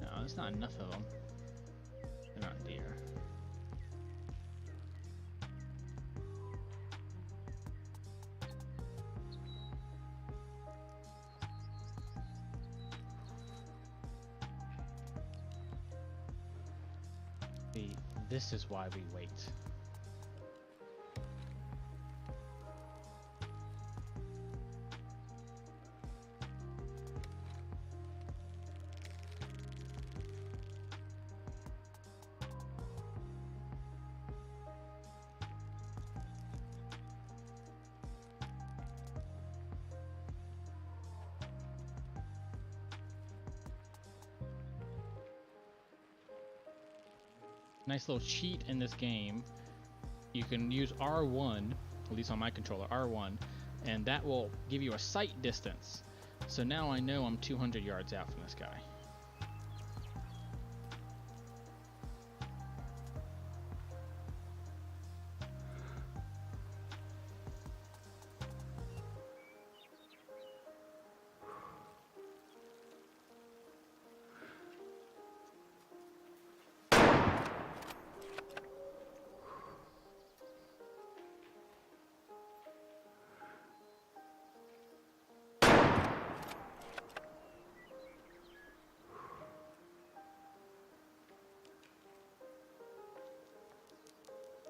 No, there's not enough of them. They're not deer. See, this is why we wait. Nice little cheat in this game. You can use R1, at least on my controller, R1, and that will give you a sight distance. So now I know I'm 200 yards out from this guy.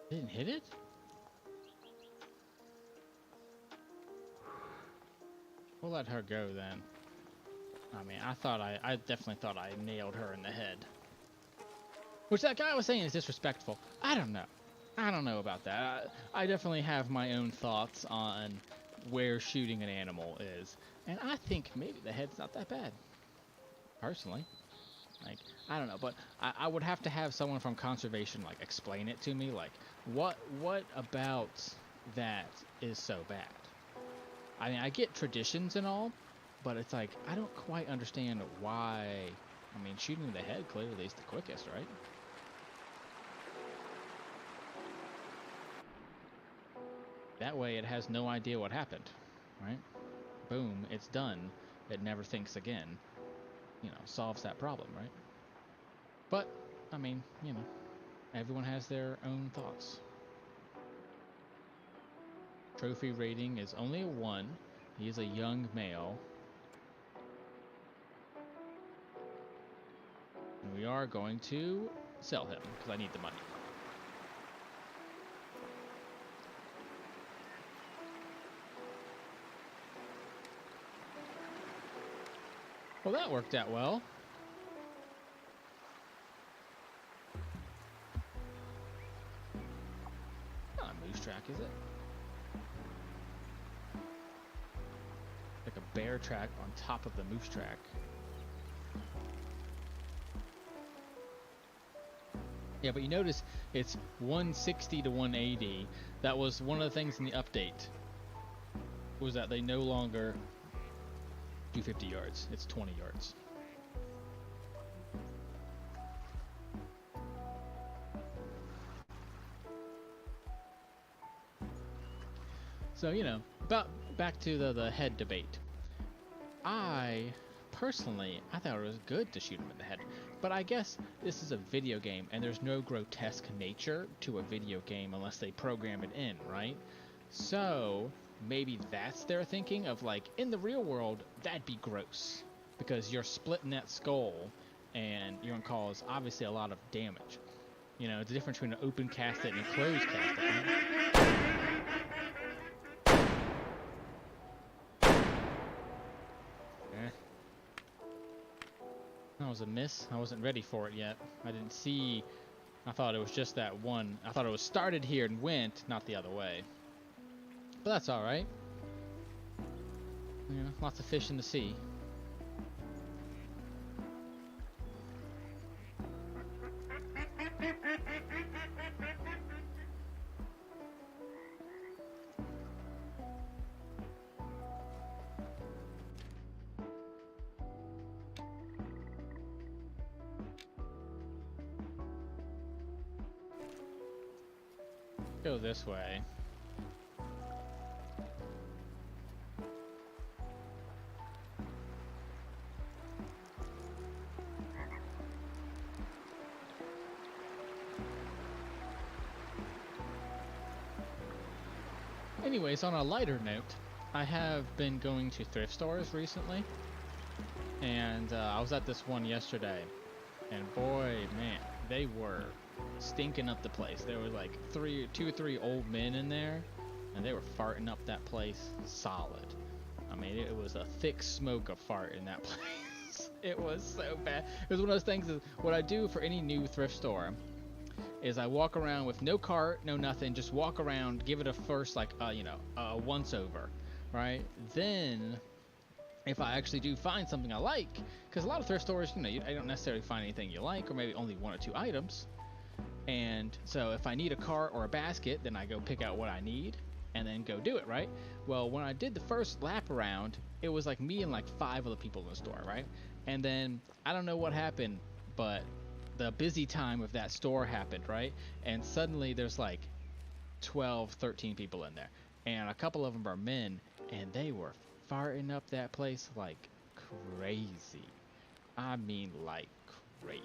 Didn't hit it? We'll let her go then. I mean, I definitely thought I nailed her in the head. Which that guy was saying is disrespectful. I don't know. I don't know about that. I definitely have my own thoughts on where shooting an animal is. And I think maybe the head's not that bad. Personally. Like, I don't know, but I would have to have someone from conservation, like, explain it to me. Like, what about that is so bad? I mean, I get traditions and all, but it's like, I don't quite understand why. I mean, shooting in the head clearly is the quickest, right? That way it has no idea what happened, right? Boom, it's done. It never thinks again. Solves that problem, right? But, I mean, everyone has their own thoughts. Trophy rating is only a 1. He is a young male. And we are going to sell him, because I need the money. Well, that worked out well. Not a moose track, is it? Like a bear track on top of the moose track. Yeah, but you notice it's 160 to 180. That was one of the things in the update. Was that they no longer do 50 yards. It's 20 yards. So, you know, back to the head debate. Personally, I thought it was good to shoot him in the head. But I guess this is a video game, and there's no grotesque nature to a video game unless they program it in, right? So, maybe that's their thinking of, like, in the real world, that'd be gross. Because you're splitting that skull, and you're gonna cause, obviously, a lot of damage. You know, the difference between an open casket and a closed casket, right? That was a miss. I wasn't ready for it yet. I didn't see. I thought it was just that one. I thought it was started here and went, not the other way. But that's alright. You know, lots of fish in the sea. Go this way. Anyways, on a lighter note, I have been going to thrift stores recently, and I was at this one yesterday, and boy, man, they were stinking up the place. There were like two or three old men in there, and they were farting up that place solid. I mean, it was a thick smoke of fart in that place. It was so bad. It was one of those things. Is what I do for any new thrift store is I walk around with no cart, no nothing, just walk around, give it a first, like, once over, right? Then, if I actually do find something I like, because a lot of thrift stores, you know, I don't necessarily find anything you like, or maybe only one or two items. And so if I need a cart or a basket, then I go pick out what I need and then go do it, right? Well, when I did the first lap around, it was like me and like 5 other people in the store, right? And then I don't know what happened, but the busy time of that store happened, right? And suddenly there's like 12, 13 people in there. And a couple of them are men, and they were farting up that place like crazy. I mean, like crazy.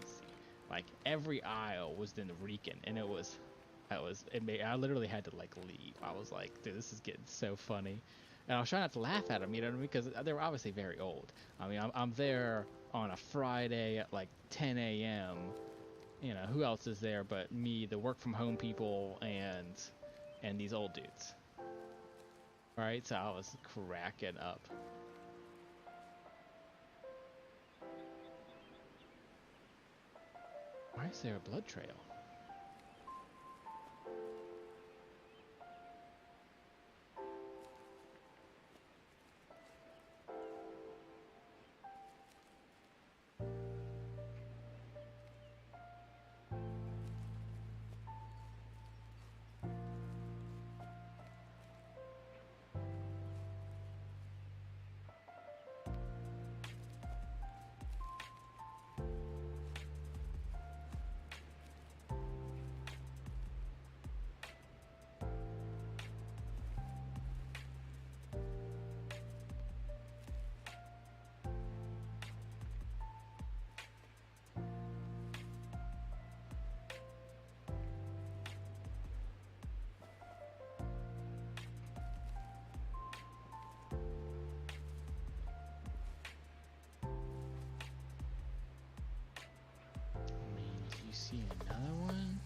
Like every aisle was then reeking, and I literally had to like leave. I was like, dude, this is getting so funny. And I was trying not to laugh at them, you know what I mean? Because they were obviously very old. I mean, I'm there on a Friday at like 10 a.m. You know, who else is there but me, the work from home people, and these old dudes. Right? So I was cracking up. Why is there a blood trail? You see another one?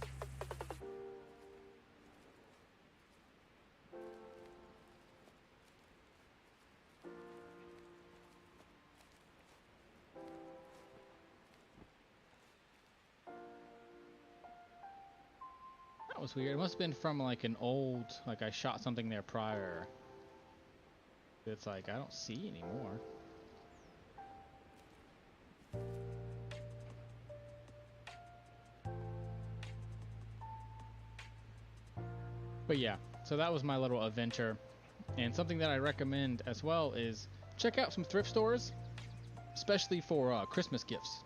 That was weird. It must have been from like an old, like I shot something there prior. It's like, I don't see anymore. But yeah, so that was my little adventure. And something that I recommend as well is check out some thrift stores, especially for Christmas gifts.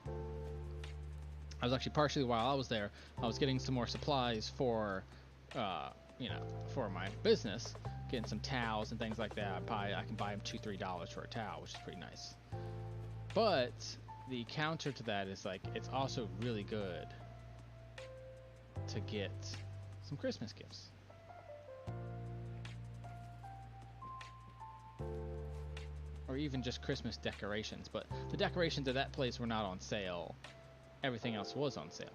I was actually partially while I was there, I was getting some more supplies for, for my business, getting some towels and things like that. I can buy them $2-3 for a towel, which is pretty nice. But the counter to that is like it's also really good to get some Christmas gifts. Or even just Christmas decorations, but the decorations at that place were not on sale. Everything else was on sale.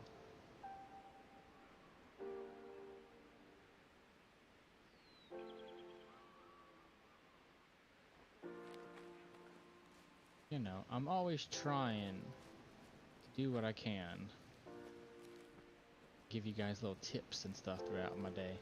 You know, I'm always trying to do what I can. Give you guys little tips and stuff throughout my day.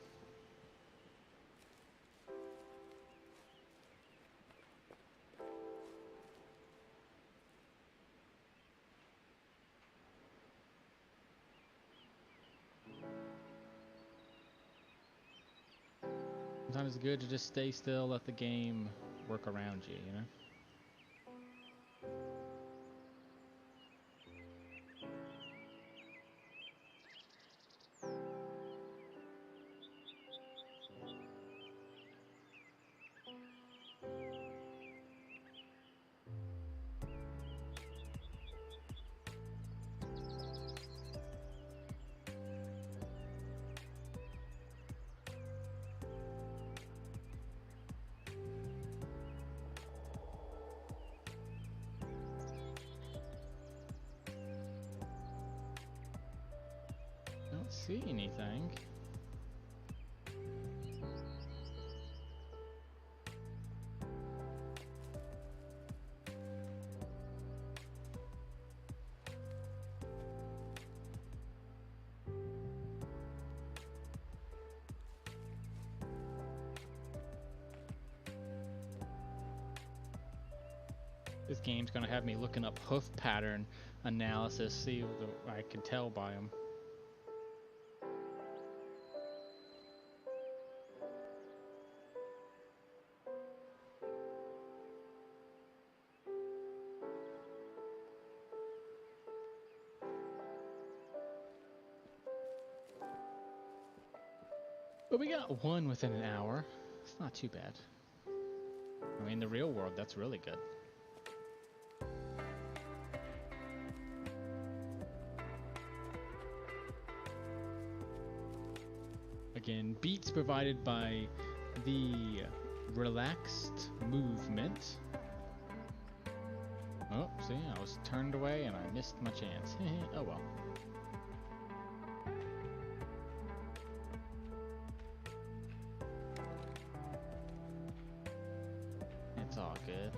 Sometimes it's good to just stay still, let the game work around you, you know? Don't see anything. This game's gonna have me looking up hoof pattern analysis, see what I can tell by them. But we got one within an hour. It's not too bad. I mean, in the real world, that's really good. Again, beats provided by the relaxed movement. Oh, see, I was turned away and I missed my chance. Oh well. It's all good.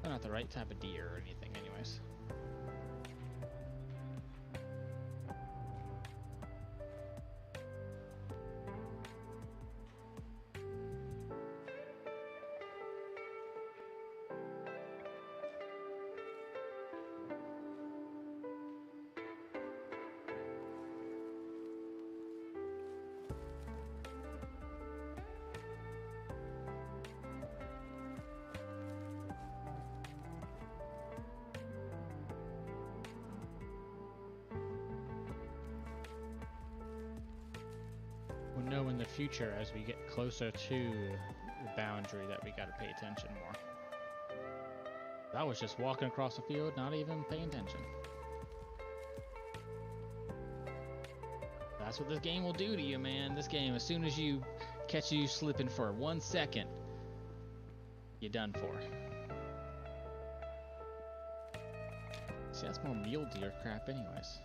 I'm not the right type of deer or anything anyways. We'll know in the future as we get closer to the boundary that we gotta pay attention more. I was just walking across the field, not even paying attention. That's what this game will do to you, man. This game, as soon as you catch you slipping for 1 second, you're done for. See, that's more mule deer crap anyways.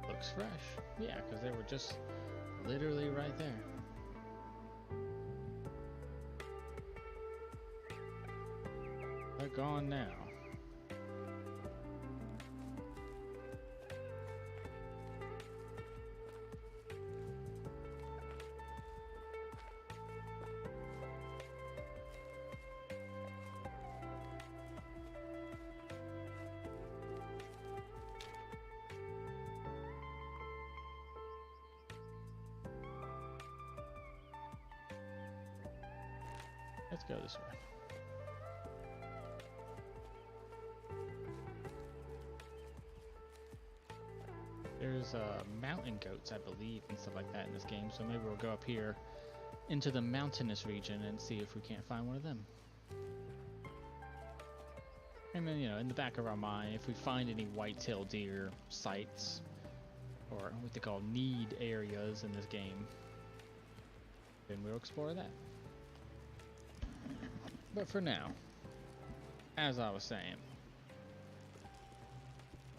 Looks fresh. Yeah, because they were just literally right there. They're gone now. Let's go this way. There's mountain goats, I believe, and stuff like that in this game, so maybe we'll go up here into the mountainous region and see if we can't find one of them. And then, you know, in the back of our mind, if we find any white-tailed deer sites, or what they call need areas in this game, then we'll explore that. But for now, as I was saying,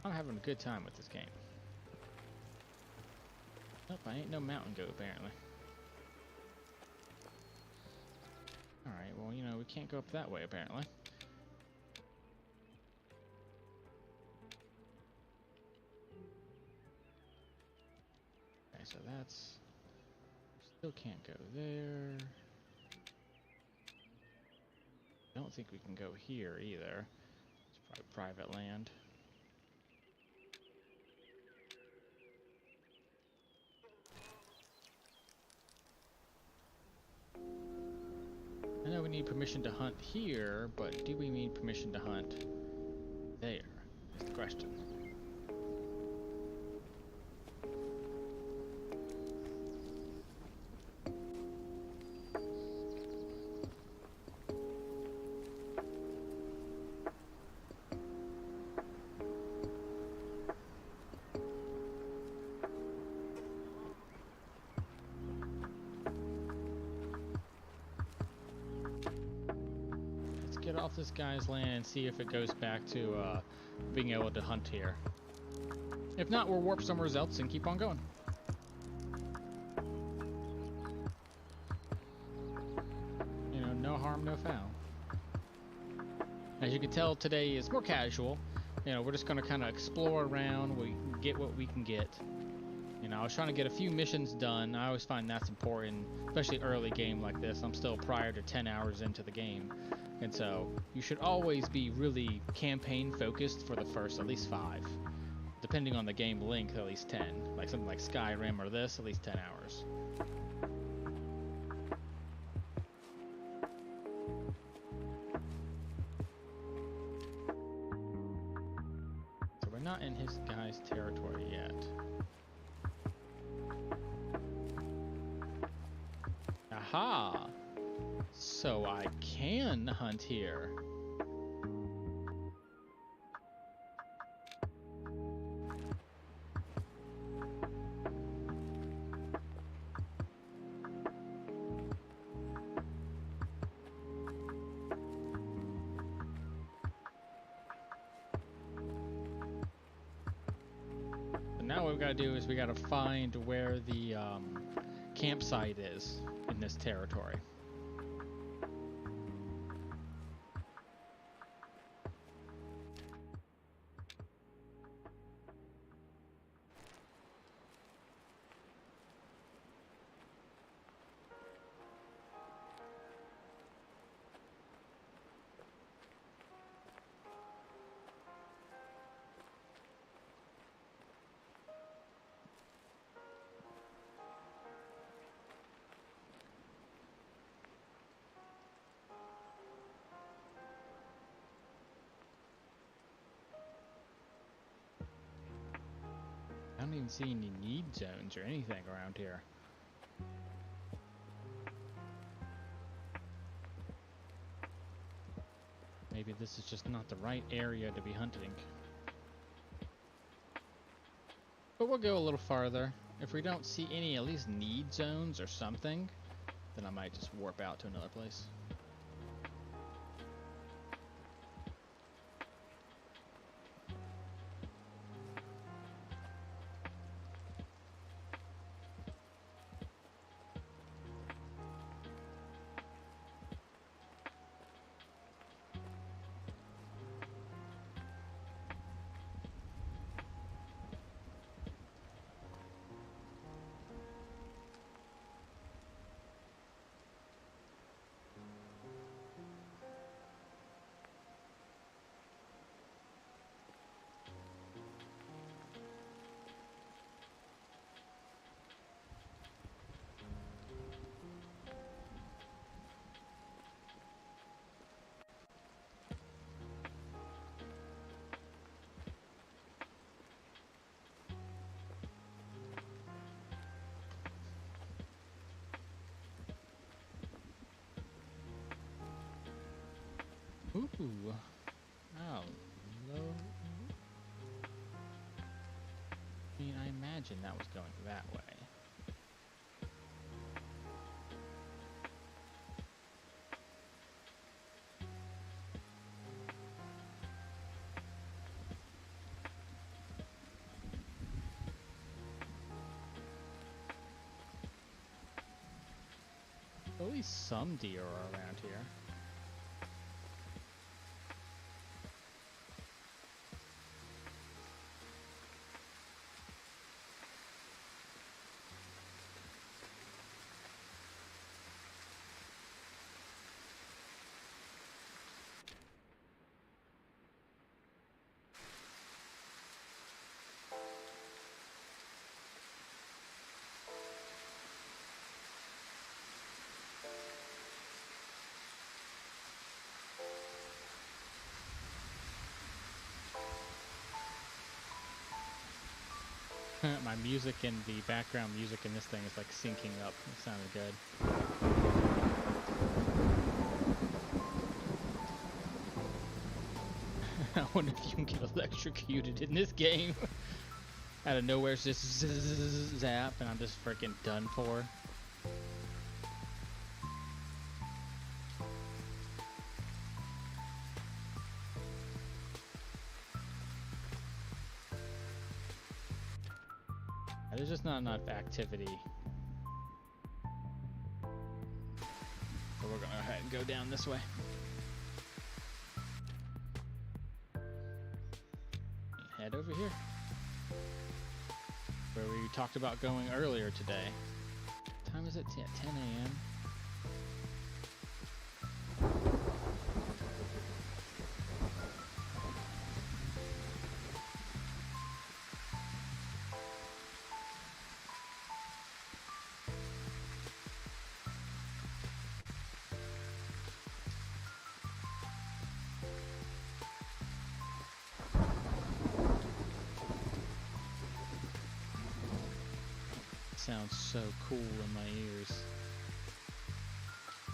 I'm having a good time with this game. Nope, I ain't no mountain goat, apparently. Alright, well, you know, we can't go up that way, apparently. Okay, so that's... Still can't go there. Don't think we can go here, either. It's probably private land. I know we need permission to hunt here, but do we need permission to hunt there? Is the question. Get off this guy's land and see if it goes back to being able to hunt here. If not, we'll warp somewhere else and keep on going. You know, no harm, no foul. As you can tell, today is more casual. You know, we're just going to kind of explore around. We get what we can get. You know, I was trying to get a few missions done. I always find that's important, especially early game like this. I'm still prior to 10 hours into the game. And so, you should always be really campaign focused for the first at least 5. Depending on the game length, at least 10. Like something like Skyrim or this, at least 10 hours. So we're not in his guy's territory yet. Aha! So I can hunt here. So now what we gotta do is we gotta find where the campsite is in this territory. I don't even see any need zones or anything around here. Maybe this is just not the right area to be hunting. But we'll go a little farther. If we don't see any at least need zones or something, then I might just warp out to another place. Ooh. Oh, low. I mean, I imagine that was going that way. At least some deer are around here. My music and the background music in this thing is like syncing up. It sounded good. I wonder if you can get electrocuted in this game. Out of nowhere, it's just zap, and I'm just freaking done for. There's just not enough activity. So we're gonna go ahead and go down this way. Head over here. Where we talked about going earlier today. What time is it? Yeah, 10 a.m. Sounds so cool in my ears.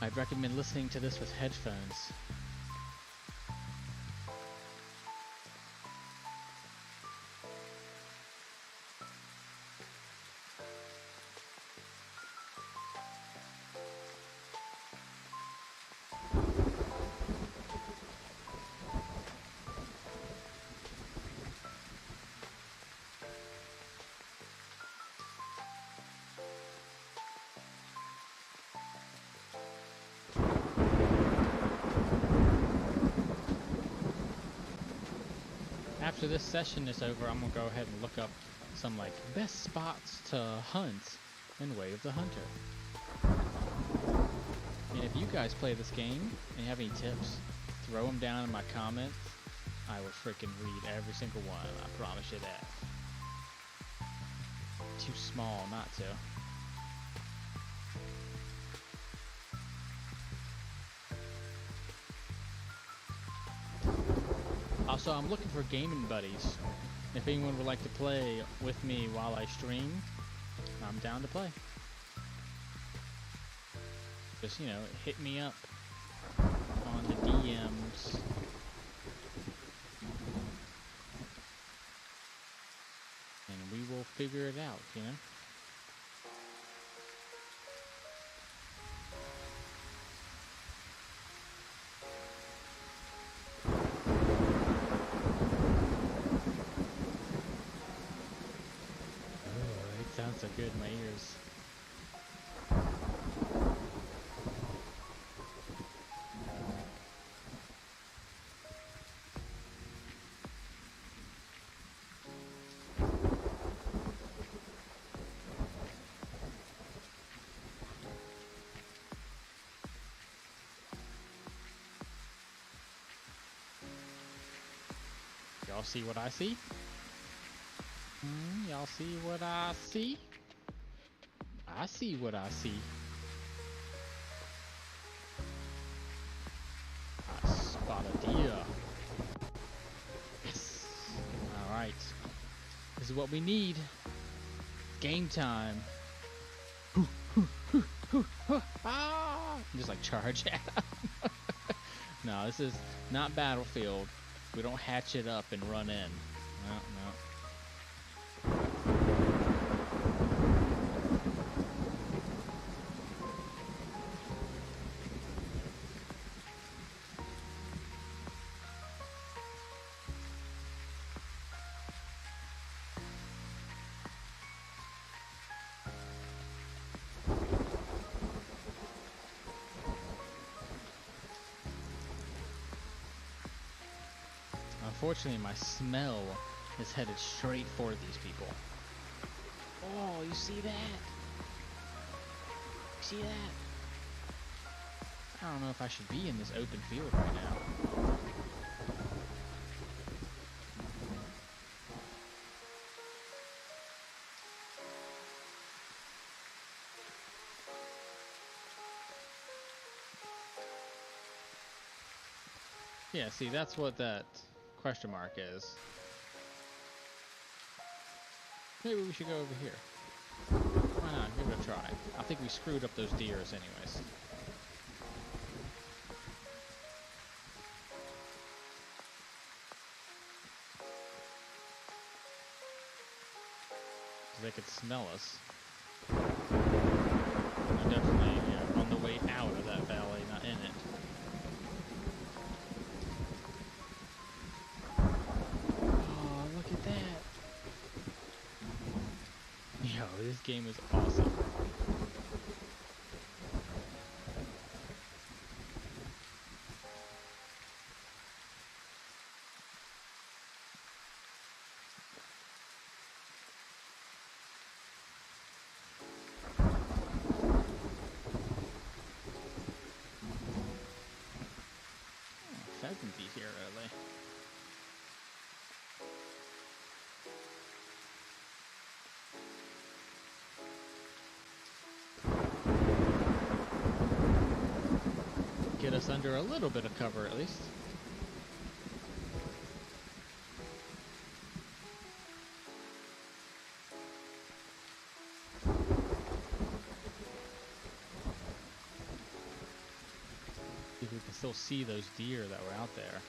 I'd recommend listening to this with headphones. After this session is over, I'm gonna go ahead and look up some like best spots to hunt in Way of the Hunter. And if you guys play this game and you have any tips, throw them down in my comments. I will freaking read every single one. I promise you that. Too small not to. Also, I'm looking for gaming buddies. If anyone would like to play with me while I stream, I'm down to play. Just, you know, hit me up on the DMs. And we will figure it out, you know? So good in my ears. Y'all see what I see? Y'all see what I see? I see what I see. I spot a deer. Yes. Alright. This is what we need. Game time. Ah! Just like charge at him. No, this is not Battlefield. We don't hatch it up and run in. No, no. Unfortunately, my smell is headed straight for these people. Oh, you see that? You see that? I don't know if I should be in this open field right now. Yeah, see, that's what that question mark is. Maybe we should go over here. Why not? Give it a try. I think we screwed up those deers anyways. They could smell us. We're definitely on the way out of that valley, not in it. Oh, look at that. Yo, this game is awesome. Pheasant be here early. Get us under a little bit of cover at least. See if we can still see those deer that were out there.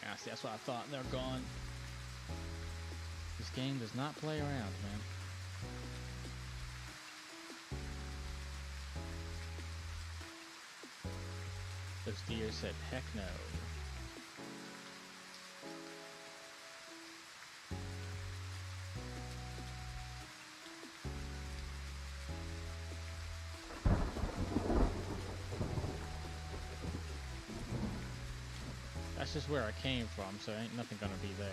Yeah, see, that's what I thought. They're gone. This game does not play around, man. Those deer said, heck no. That's just where I came from, so ain't nothing gonna be there.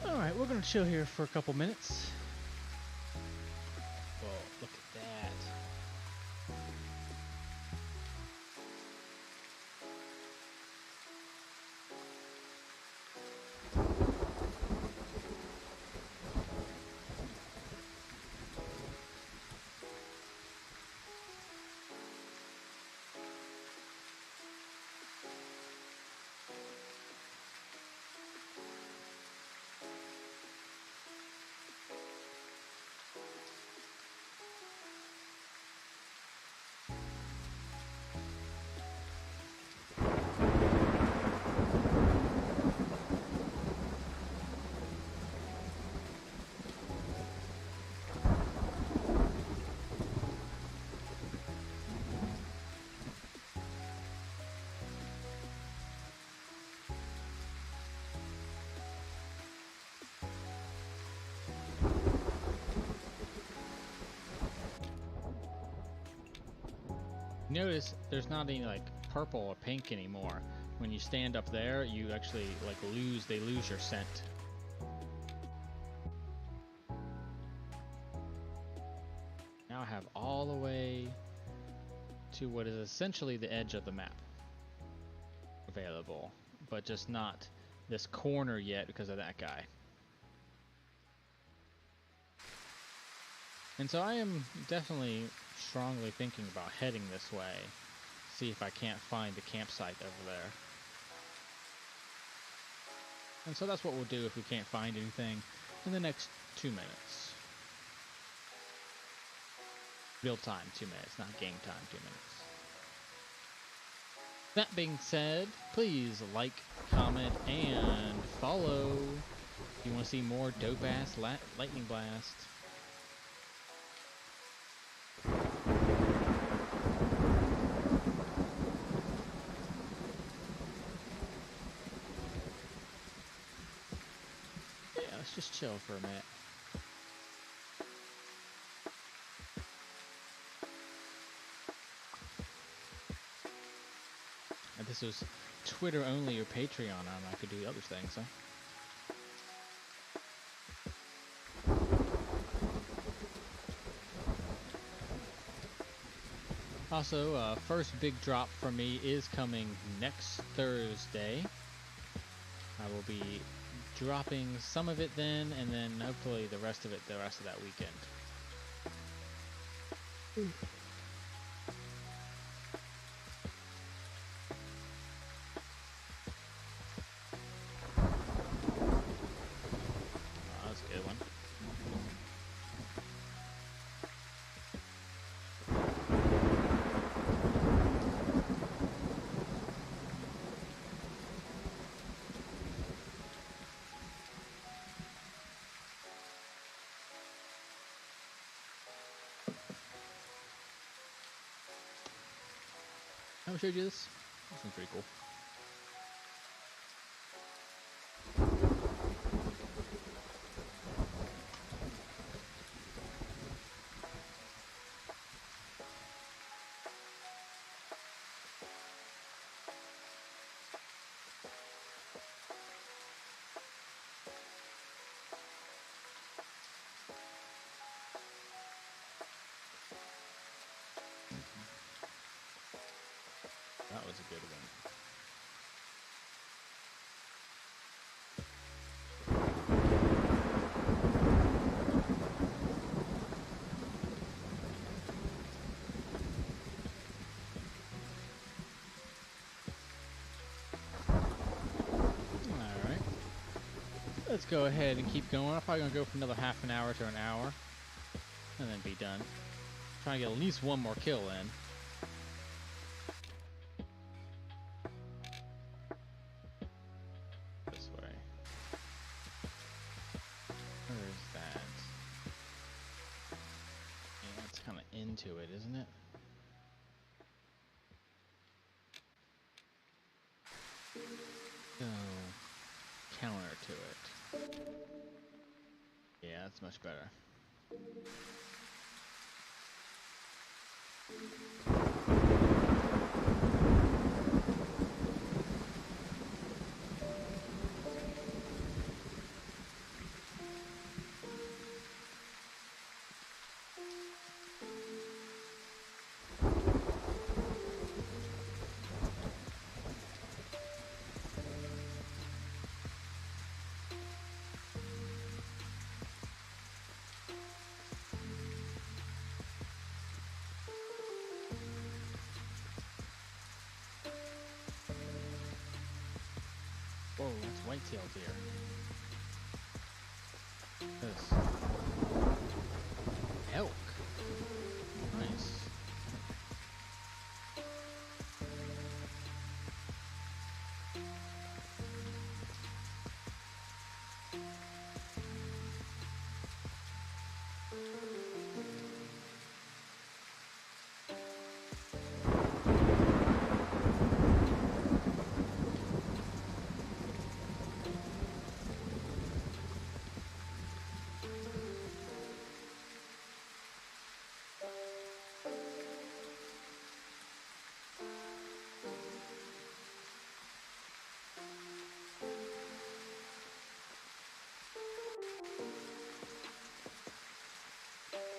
Alright, we're gonna chill here for a couple minutes. Whoa, look at that. Notice there's not any like purple or pink anymore. When you stand up there, you actually like they lose your scent. Now I have all the way to what is essentially the edge of the map available, but just not this corner yet because of that guy. And so I am definitely strongly thinking about heading this way. See if I can't find the campsite over there. And so that's what we'll do if we can't find anything in the next 2 minutes. Real time 2 minutes, not game time 2 minutes. That being said, please like, comment, and follow if you want to see more dope-ass lightning blast. Yeah, let's just chill for a minute. If this was Twitter only or Patreon, I could do other things, huh? Also, first big drop from me is coming next Thursday. I will be dropping some of it then, and then hopefully the rest of it the rest of that weekend. Oh, that's a good one. I showed you this. This one's pretty cool. That was a good one. Alright. Let's go ahead and keep going. I'm probably going to go for another half an hour to an hour. And then be done. Trying to get at least one more kill in. This way. Where is that? Yeah, it's kind of into it, isn't it? So, counter to it. Yeah, that's much better. Whoa, that's white-tailed deer. This. Elk. Nice.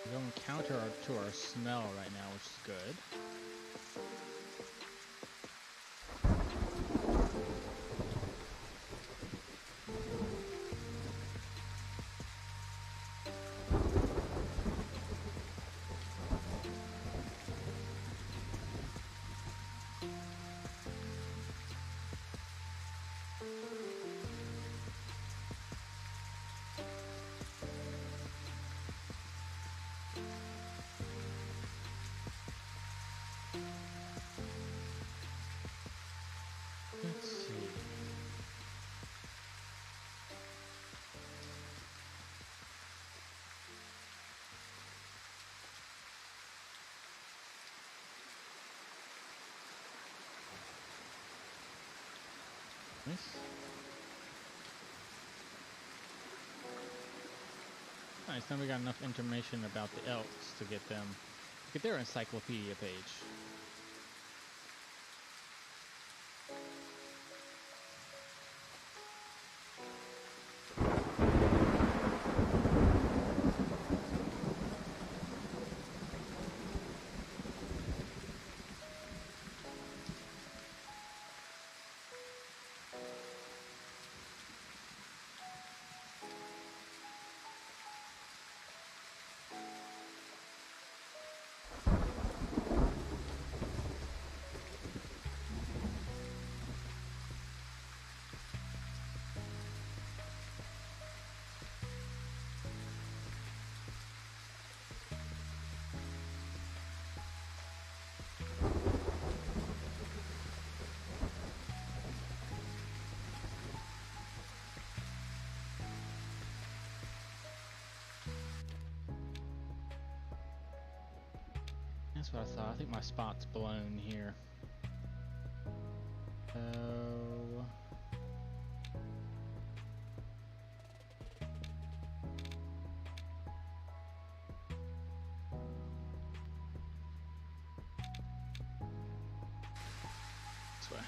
We're going counter to our smell right now, which is good. Nice. Nice, then we got enough information about the elks to get their encyclopedia page. That's what I thought. I think my spot's blown here. Oh. This way.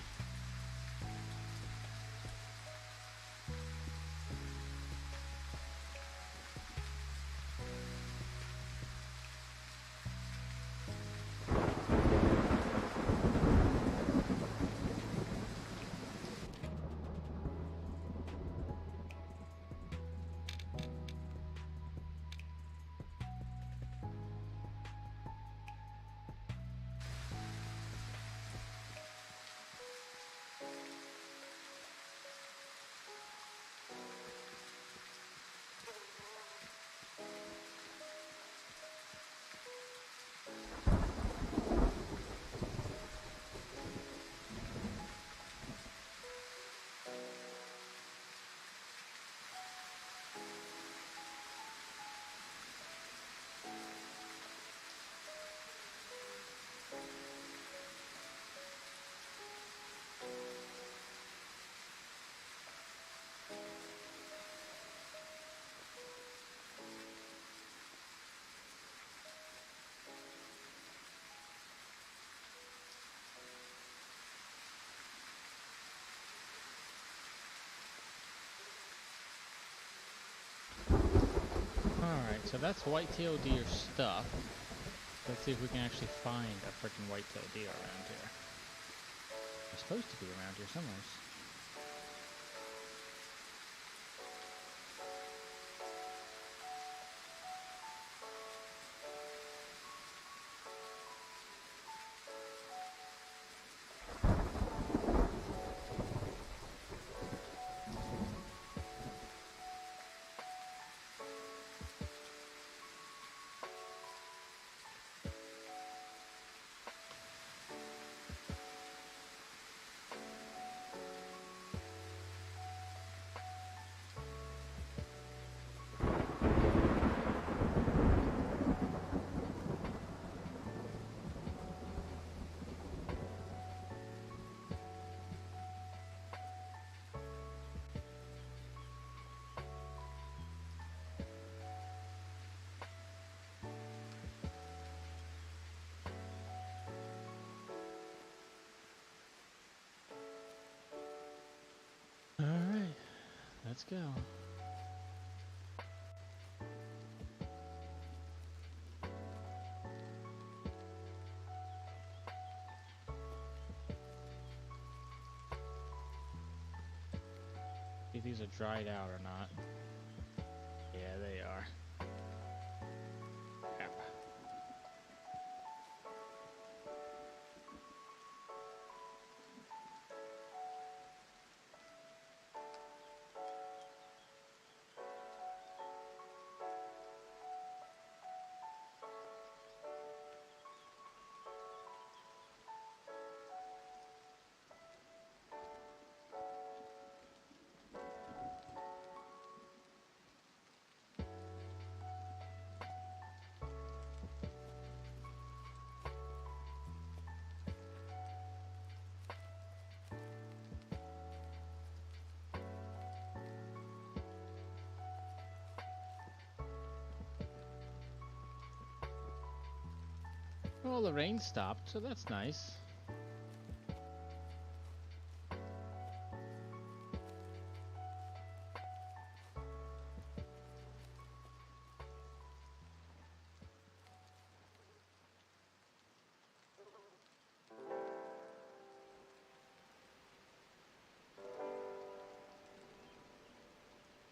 Alright, so that's white-tailed deer stuff. Let's see if we can actually find a freaking white-tailed deer around here. They're supposed to be around here somewhere. Alright, let's go. See if these are dried out or not. Yeah, they are. Crap. Well, the rain stopped, so that's nice.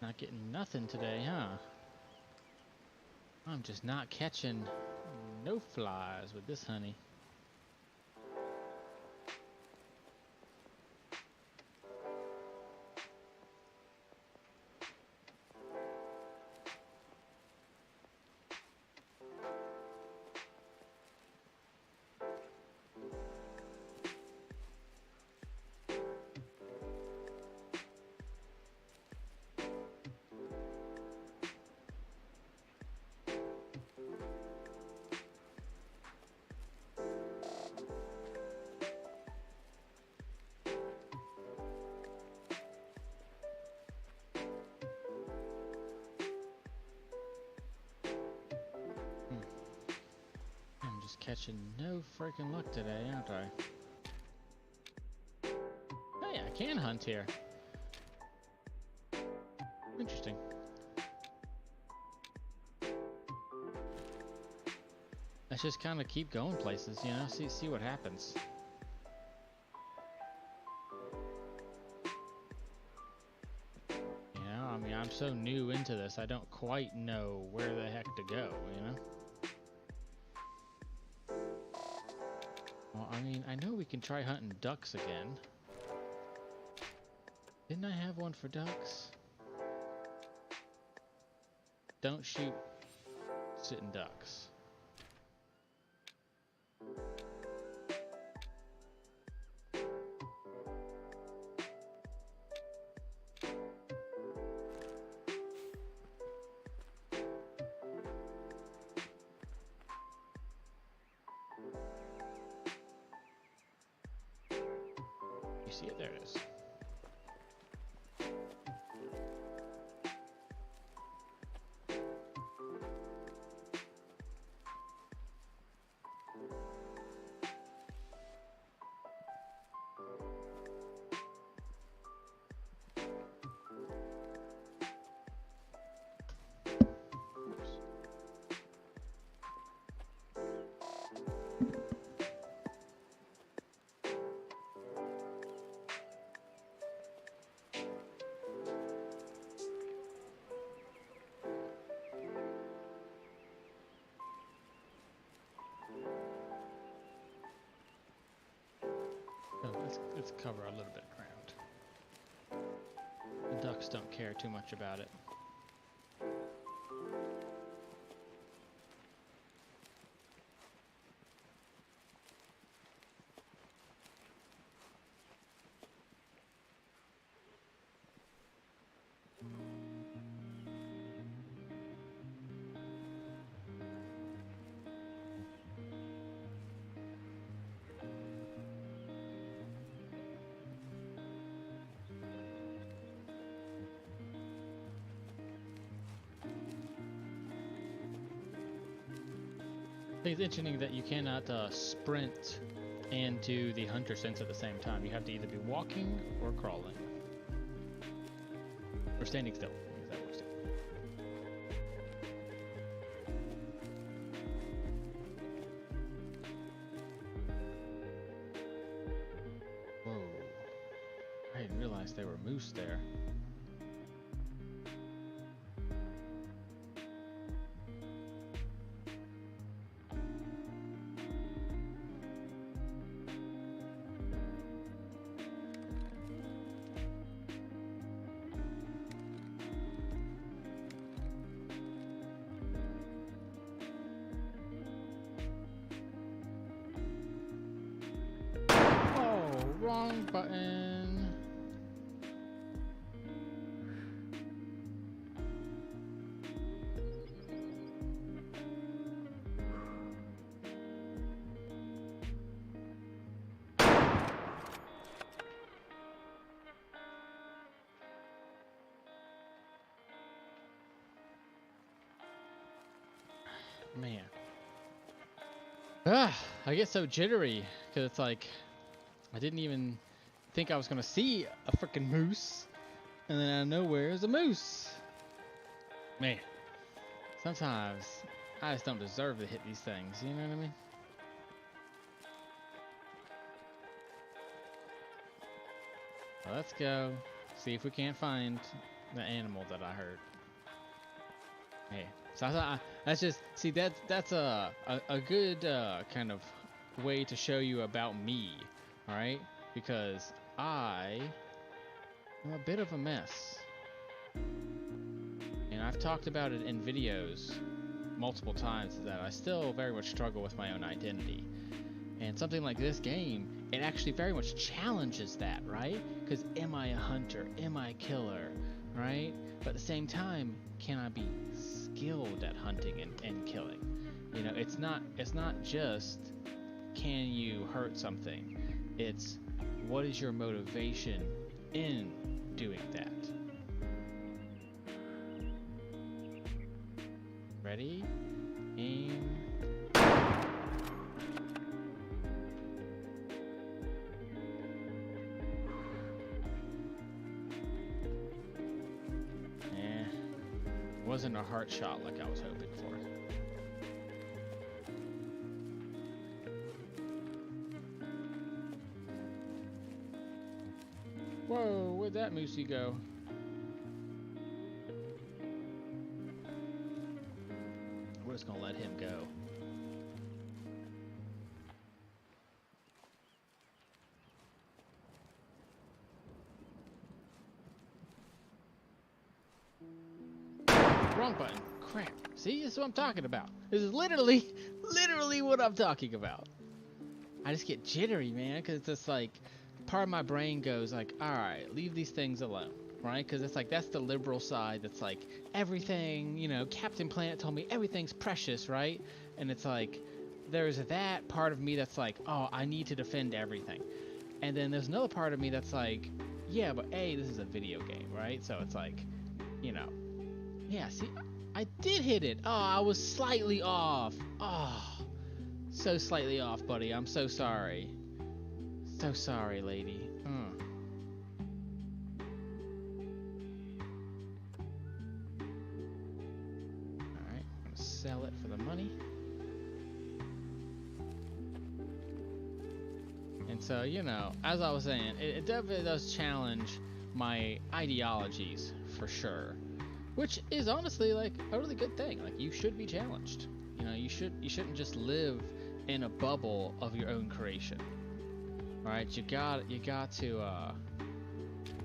Not getting nothing today, huh? I'm just not catching no flies with this honey. I'm just catching no freaking luck today, aren't I? Hey, I can hunt here. Interesting. Let's just kind of keep going places, you know, see what happens. You know, I mean, I'm so new into this, I don't quite know where the heck to go, you know? Well, I mean, I know we can try hunting ducks again. Didn't I have one for ducks? Don't shoot sitting ducks. You see it? There it is. Oh, let's cover a little bit of ground. The ducks don't care too much about it. I think it's interesting that you cannot sprint and do the hunter sense at the same time. You have to either be walking or crawling. Or standing still. That works too. Whoa. I didn't realize there were moose there. Wrong button. Man. I get so jittery because it's like I didn't even think I was gonna see a freaking moose, and then out of nowhere is a moose. Man, sometimes I just don't deserve to hit these things. You know what I mean? Well, let's go see if we can't find the animal that I heard. Hey, so that's just see that's a good kind of way to show you about me, all right? Because I am a bit of a mess, and I've talked about it in videos multiple times that I still very much struggle with my own identity. And something like this game, it actually very much challenges that, right? Because am I a hunter? Am I a killer? Right? But at the same time, can I be skilled at hunting and killing? You know, it's not just can you hurt something? It's what is your motivation in doing that? Ready? Aim. Wasn't a heart shot like I was hoping for. Whoa, where'd that moosey go? We're just gonna let him go. Wrong button. Crap. See, this is what I'm talking about. This is literally what I'm talking about. I just get jittery, man, because it's just like part of my brain goes like, all right, leave these things alone, right? Because it's like that's the liberal side that's like everything, you know, Captain Planet told me everything's precious, right? And it's like there's that part of me that's like, oh, I need to defend everything. And then there's another part of me that's like, yeah, but A, this is a video game, right? So it's like, you know, yeah, see, I did hit it. Oh, I was slightly off. Oh, so slightly off, buddy. I'm so sorry. So sorry, lady. Alright, I'm gonna sell it for the money. And so, you know, as I was saying, it definitely does challenge my ideologies, for sure. Which is honestly like a really good thing. Like you should be challenged. You know, you shouldn't just live in a bubble of your own creation. All right, you got to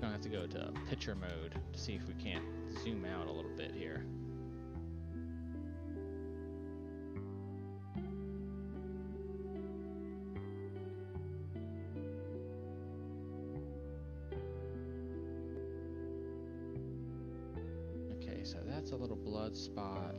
gonna have to go to picture mode to see if we can't zoom out a little bit here. So that's a little blood spot.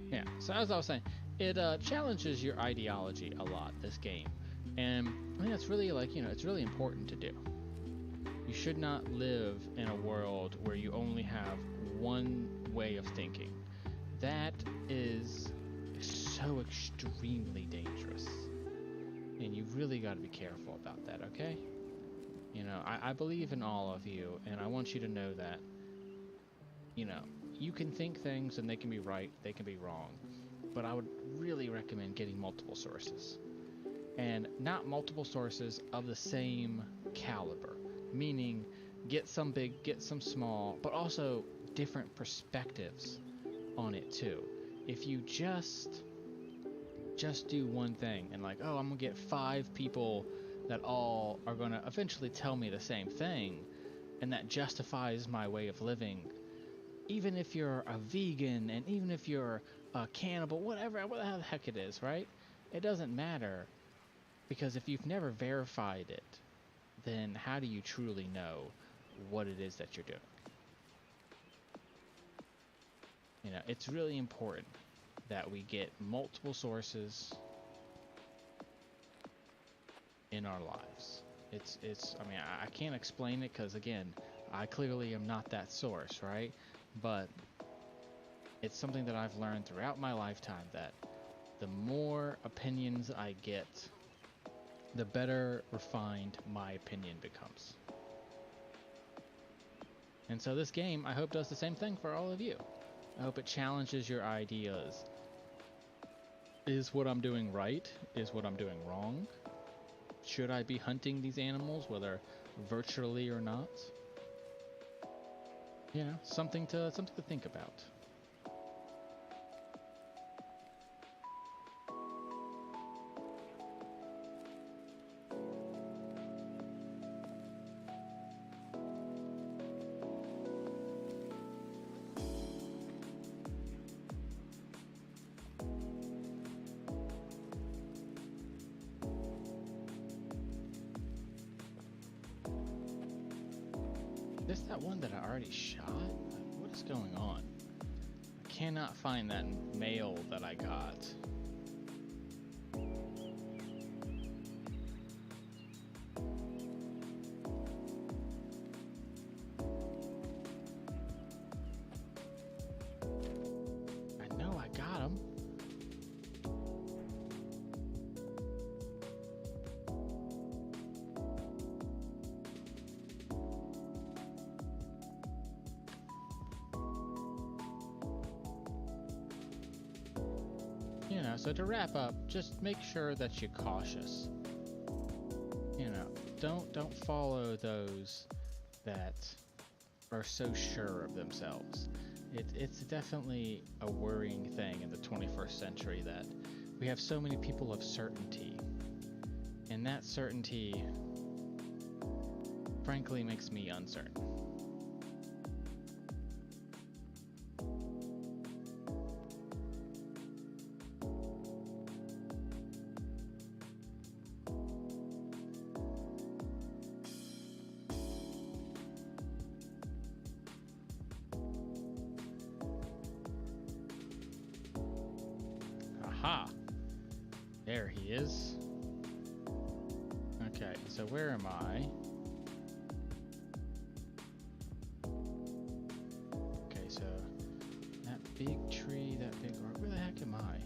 Yeah, so as I was saying, it challenges your ideology a lot, this game. And I think that's really like, you know, it's really important to do. You should not live in a world where you only have one way of thinking. That is so extremely dangerous. And you really got to be careful about that, okay? You know, I believe in all of you, and I want you to know that, you know, you can think things and they can be right, they can be wrong. But I would really recommend getting multiple sources. And not multiple sources of the same caliber. Meaning, get some big, get some small, but also different perspectives on it too. If you just do one thing and like, oh, I'm gonna get 5 people that all are gonna eventually tell me the same thing, and that justifies my way of living, even if you're a vegan and even if you're a cannibal, whatever the heck it is, right? It doesn't matter, because if you've never verified it, then how do you truly know what it is that you're doing? You know, it's really important that we get multiple sources in our lives. I mean, I can't explain it because, again, I clearly am not that source, right? But it's something that I've learned throughout my lifetime that the more opinions I get, the better refined my opinion becomes. And so this game, I hope, does the same thing for all of you. I hope it challenges your ideas. Is what I'm doing right? Is what I'm doing wrong? Should I be hunting these animals, whether virtually or not? You know, something to think about. Is this that one that I already shot? What is going on? I cannot find that mail that I got. I know I got him. You know, so to wrap up, just make sure that you're cautious. You know, don't follow those that are so sure of themselves. It's definitely a worrying thing in the 21st century that we have so many people of certainty. And that certainty, frankly, makes me uncertain. Aha! There he is. Okay, so where am I? Okay, so that big tree, that big rock, where the heck am I?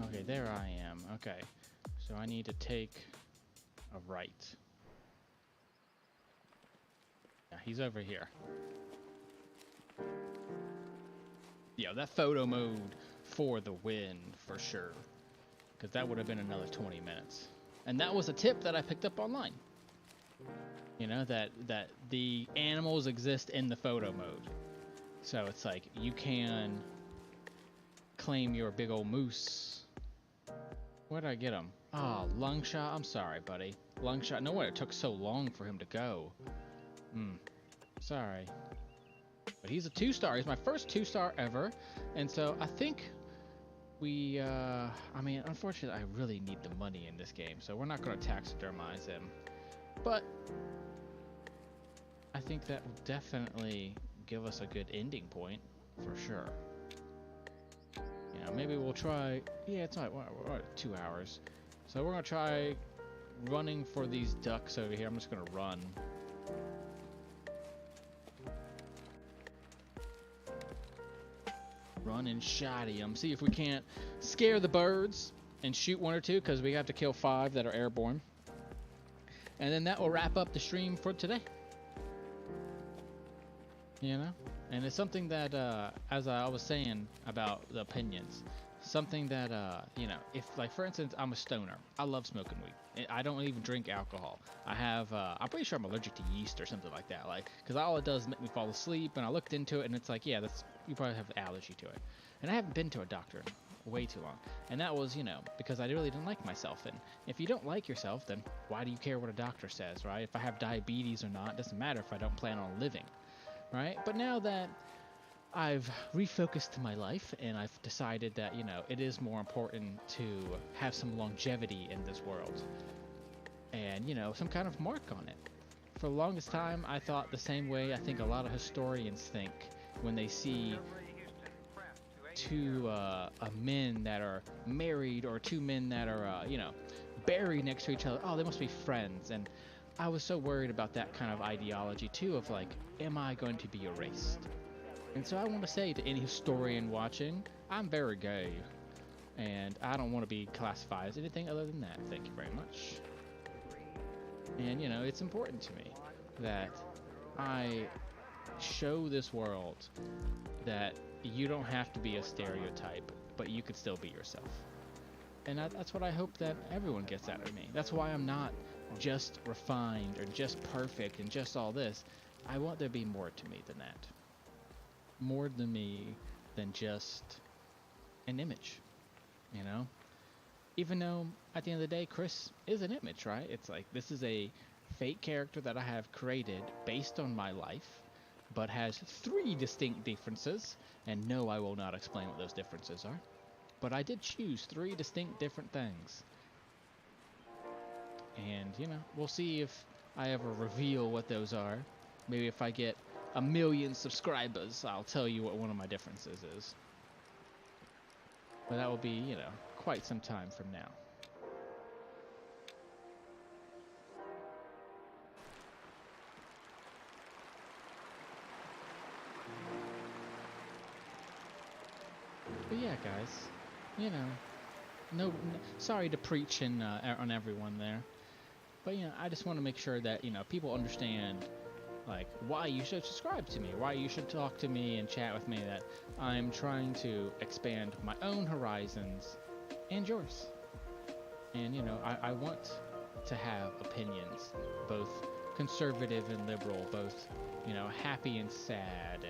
Okay, there I am. Okay, so I need to take a right. Yeah, he's over here. Yeah, that photo mode for the win, for sure. Because that would have been another 20 minutes. And that was a tip that I picked up online. You know, that the animals exist in the photo mode. So it's like, you can claim your big old moose. Where did I get him? Oh, lung shot? I'm sorry, buddy. Lung shot. No wonder it took so long for him to go. Sorry. But he's a 2-star. He's my first 2-star ever. And so I think we, I mean, unfortunately, I really need the money in this game. So we're not going to taxidermize him. But I think that will definitely give us a good ending point, for sure. You know, maybe we'll try, yeah, it's not, we're at 2 hours. So we're going to try running for these ducks over here. I'm just going to run. Run and shoddy them. See if we can't scare the birds and shoot 1 or 2, because we have to kill 5 that are airborne. And then that will wrap up the stream for today. You know? And it's something that, as I was saying about the opinions, something that, you know, if, like, for instance, I'm a stoner. I love smoking weed. I don't even drink alcohol. I have, I'm pretty sure I'm allergic to yeast or something like that. Like, because all it does is make me fall asleep, and I looked into it, and it's like, yeah, you probably have an allergy to it. And I haven't been to a doctor in way too long. And that was, you know, because I really didn't like myself. And if you don't like yourself, then why do you care what a doctor says, right? If I have diabetes or not, it doesn't matter if I don't plan on living, right? But now that I've refocused my life and I've decided that, you know, it is more important to have some longevity in this world and, you know, some kind of mark on it. For the longest time, I thought the same way I think a lot of historians think when they see two men that are married or two men that are, buried next to each other. Oh, they must be friends. And I was so worried about that kind of ideology too, of like, am I going to be erased? And so I want to say to any historian watching, I'm very gay. And I don't want to be classified as anything other than that. Thank you very much. And, it's important to me that I show this world that you don't have to be a stereotype, but you could still be yourself. And that's what I hope that everyone gets out of me. That's why I'm not just refined or just perfect and just all this. I want there to be more to me than that. More than me than just an image, Even though at the end of the day, Chris is an image, right? It's like, this is a fake character that I have created based on my life, but has 3 distinct differences. And no, I will not explain what those differences are. But I did choose 3 distinct different things. And, we'll see if I ever reveal what those are. Maybe if I get 1 million subscribers, I'll tell you what one of my differences is. But that will be, quite some time from now. But yeah, guys, no, sorry to preach on everyone there. But, I just want to make sure that, people understand, like, why you should subscribe to me, why you should talk to me and chat with me, that I'm trying to expand my own horizons and yours. And, I want to have opinions, both conservative and liberal, both, happy and sad.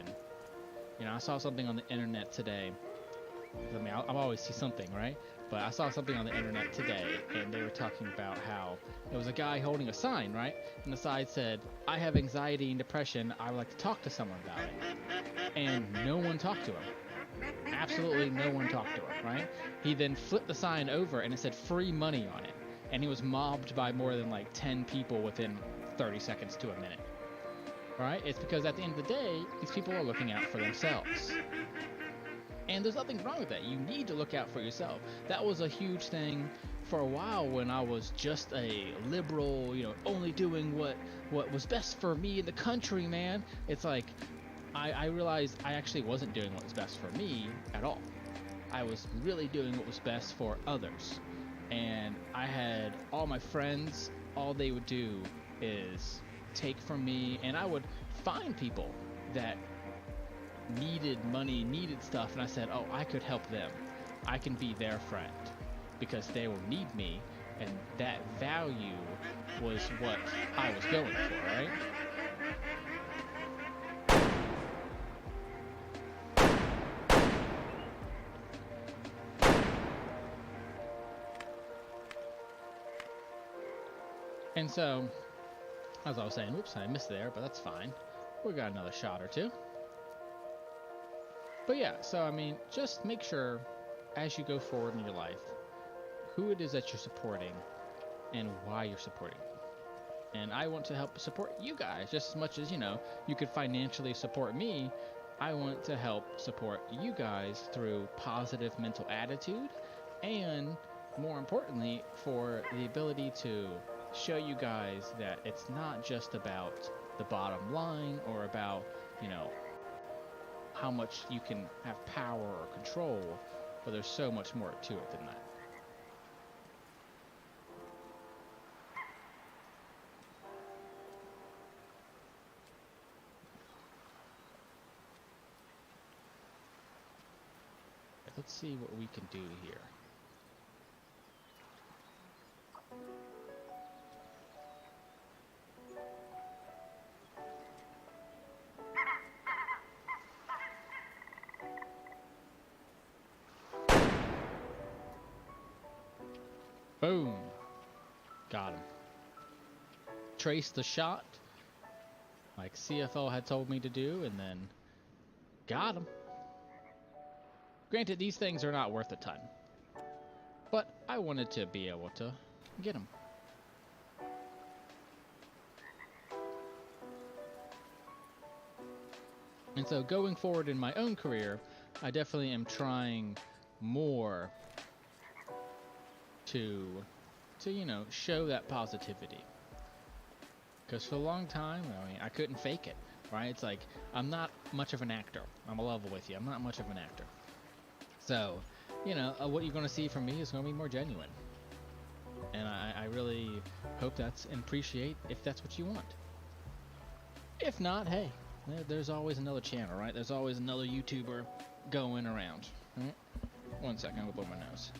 And, I saw something on the internet today. I mean, I'll always see something, right? But I saw something on the internet today, and they were talking about how it was a guy holding a sign, right? And the sign said, "I have anxiety and depression. I would like to talk to someone about it." And no one talked to him. Absolutely no one talked to him, right? He then flipped the sign over, and it said free money on it. And he was mobbed by more than like 10 people within 30 seconds to a minute. Right? It's because at the end of the day, these people are looking out for themselves. And there's nothing wrong with that. You need to look out for yourself. That was a huge thing for a while when I was just a liberal, only doing what was best for me in the country, man. It's like, I realized I actually wasn't doing what was best for me at all. I was really doing what was best for others. And I had all my friends, all they would do is take from me, and I would find people that needed money, needed stuff, and I said, oh, I could help them. I can be their friend because they will need me, and that value was what I was going for, right? And so, as I was saying, whoops, I missed there, but that's fine. We got another shot or two. But yeah, so I mean, just make sure as you go forward in your life, who it is that you're supporting and why you're supporting. And I want to help support you guys just as much as, you could financially support me. I want to help support you guys through positive mental attitude and, more importantly, for the ability to show you guys that it's not just about the bottom line or about, how much you can have power or control, but there's so much more to it than that. Let's see what we can do here. Boom. Got him. Trace the shot, like CFO had told me to do, and then got him. Granted, these things are not worth a ton, but I wanted to be able to get them. And so going forward in my own career, I definitely am trying more to you know, show that positivity. Because for a long time, I mean, I couldn't fake it, right? It's like, I'm not much of an actor. I'm a level with you. I'm not much of an actor. So, you know, what you're going to see from me is going to be more genuine. And I really hope that's, and appreciate if that's what you want. If not, hey, there's always another channel, right? There's always another YouTuber going around. Right? 1 second, I'm going to blow my nose.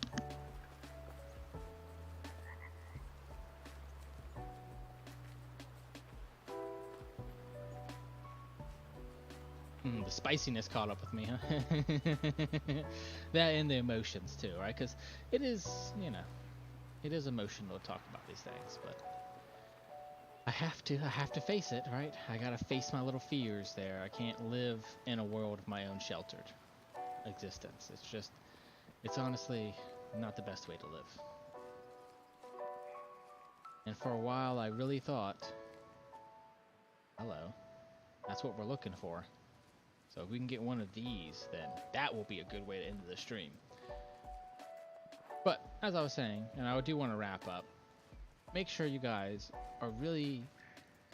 The spiciness caught up with me, huh? That and the emotions too, right? Because it is, you know, it is emotional to talk about these things, but I have to face it, right? I gotta face my little fears there. I can't live in a world of my own sheltered existence. It's just, it's honestly not the best way to live. And for a while, I really thought, hello, that's what we're looking for. So if we can get one of these, then that will be a good way to end the stream. But as I was saying, and I do want to wrap up, make sure you guys are really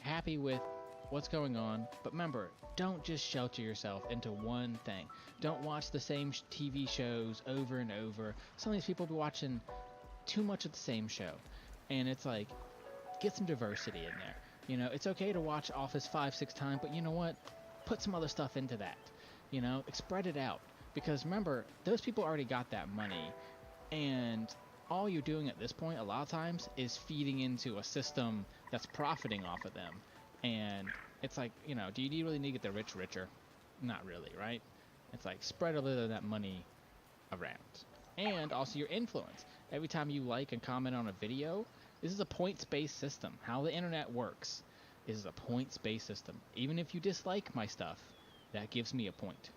happy with what's going on. But remember, don't just shelter yourself into one thing. Don't watch the same TV shows over and over. Some of these people be watching too much of the same show. And it's like, get some diversity in there. You know, it's okay to watch Office 5-6 times, but you know what? Put some other stuff into that, you know, spread it out, because remember, those people already got that money, and all you're doing at this point a lot of times is feeding into a system that's profiting off of them. And it's like, you know, do you really need to get the rich richer? Not really, right? It's like, spread a little of that money around. And also your influence. Every time you like and comment on a video, this is a points-based system. How the internet works is a points-based system. Even if you dislike my stuff, that gives me a point.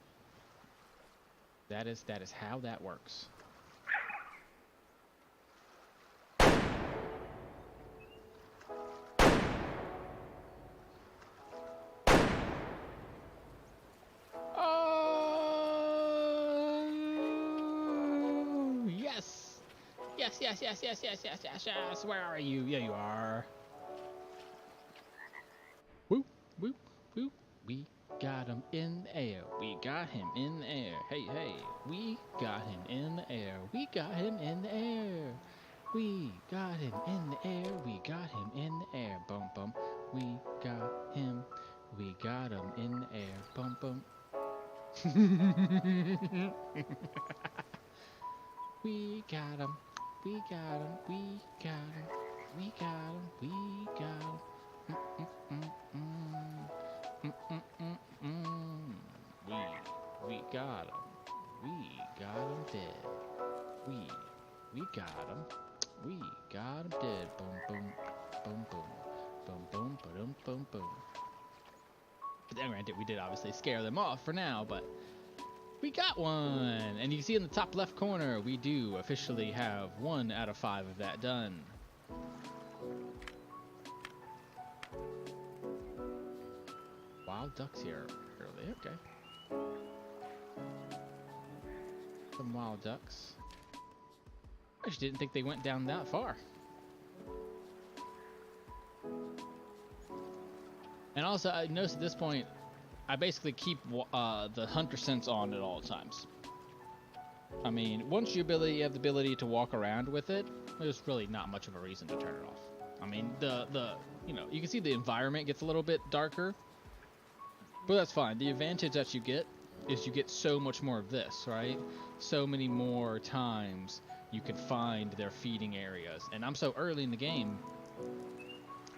That is how that works. Oh, yes! Yes, yes, yes, yes, yes, yes, yes, yes. Where are you? Yeah, you are. Whoop, whoop, whoop. We got him in the air. We got him in the air. Hey, hey. We got him in the air. We got him in the air. We got him in the air. We got him in the air. Bum, bum. We got him. We got him in the air. Bum, bum. We got him. We got him. We got him. We got him. We got him. We got him. We got him dead. We got him. We got him dead. Boom, boom, boom, boom, boom, boom, boom, boom, boom. But then granted, we did obviously scare them off for now, but we got one. And you can see in the top left corner, we do officially have 1 out of 5 of that done. Wild ducks here early, okay. Some wild ducks. I just didn't think they went down that far. And also, I noticed at this point, I basically keep the hunter sense on at all times. I mean, once you have the ability to walk around with it, there's really not much of a reason to turn it off. I mean, you know, you can see the environment gets a little bit darker, but that's fine. The advantage that you get is you get so much more of this, right? So many more times you can find their feeding areas. And I'm so early in the game,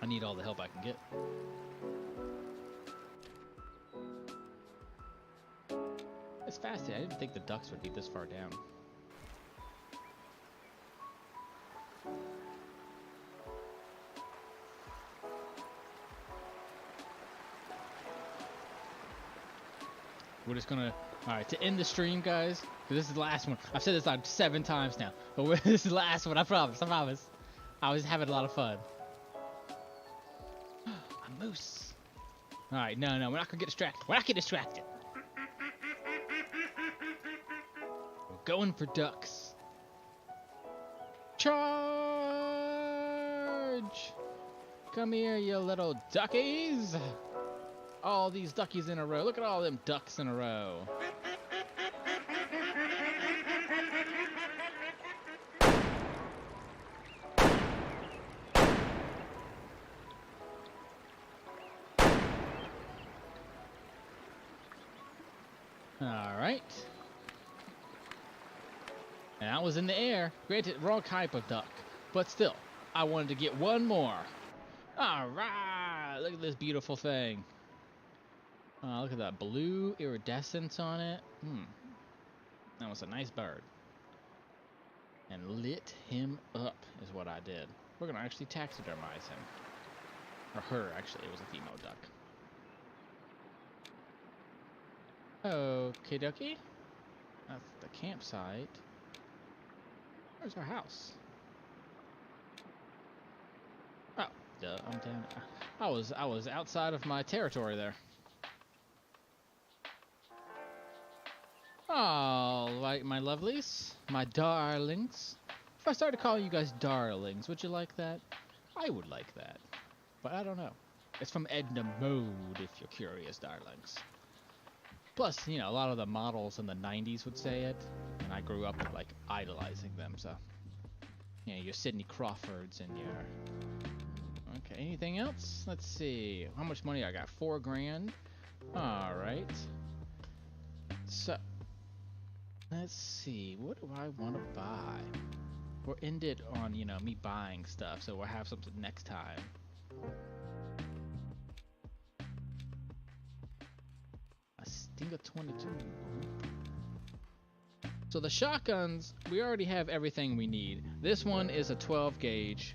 I need all the help I can get. It's fascinating. I didn't think the ducks would be this far down. We're just gonna, alright, to end the stream, guys, because this is the last one. I've said this like 7 times now, but this is the last one, I promise, I promise. I was having a lot of fun. A moose. Alright, no, we're not gonna get distracted. We're not getting distracted. Going for ducks. Charge! Come here, you little duckies! All these duckies in a row. Look at all them ducks in a row. Alright. And that was in the air. Granted, wrong type of duck. But still, I wanted to get one more. Alright! Look at this beautiful thing. Look at that blue iridescence on it. That was a nice bird. And lit him up is what I did. We're going to actually taxidermize him. Or her, actually. It was a female duck. Okie dokie. That's the campsite. Where's our house? Oh, duh, I'm down. I was outside of my territory there. Alright, my lovelies, my darlings. If I started calling you guys darlings, would you like that? I would like that. But I don't know. It's from Edna Mode, if you're curious, darlings. Plus, you know, a lot of the models in the 90s would say it, and I grew up, like, idolizing them, so... You know, your Sidney Crawfords and your... Okay, anything else? Let's see. How much money I got? 4 grand? Alright. So... Let's see. What do I want to buy? We're ended on, you know, me buying stuff, so we'll have something next time. Stinger 22. So the shotguns, we already have everything we need. This one is a 12 gauge.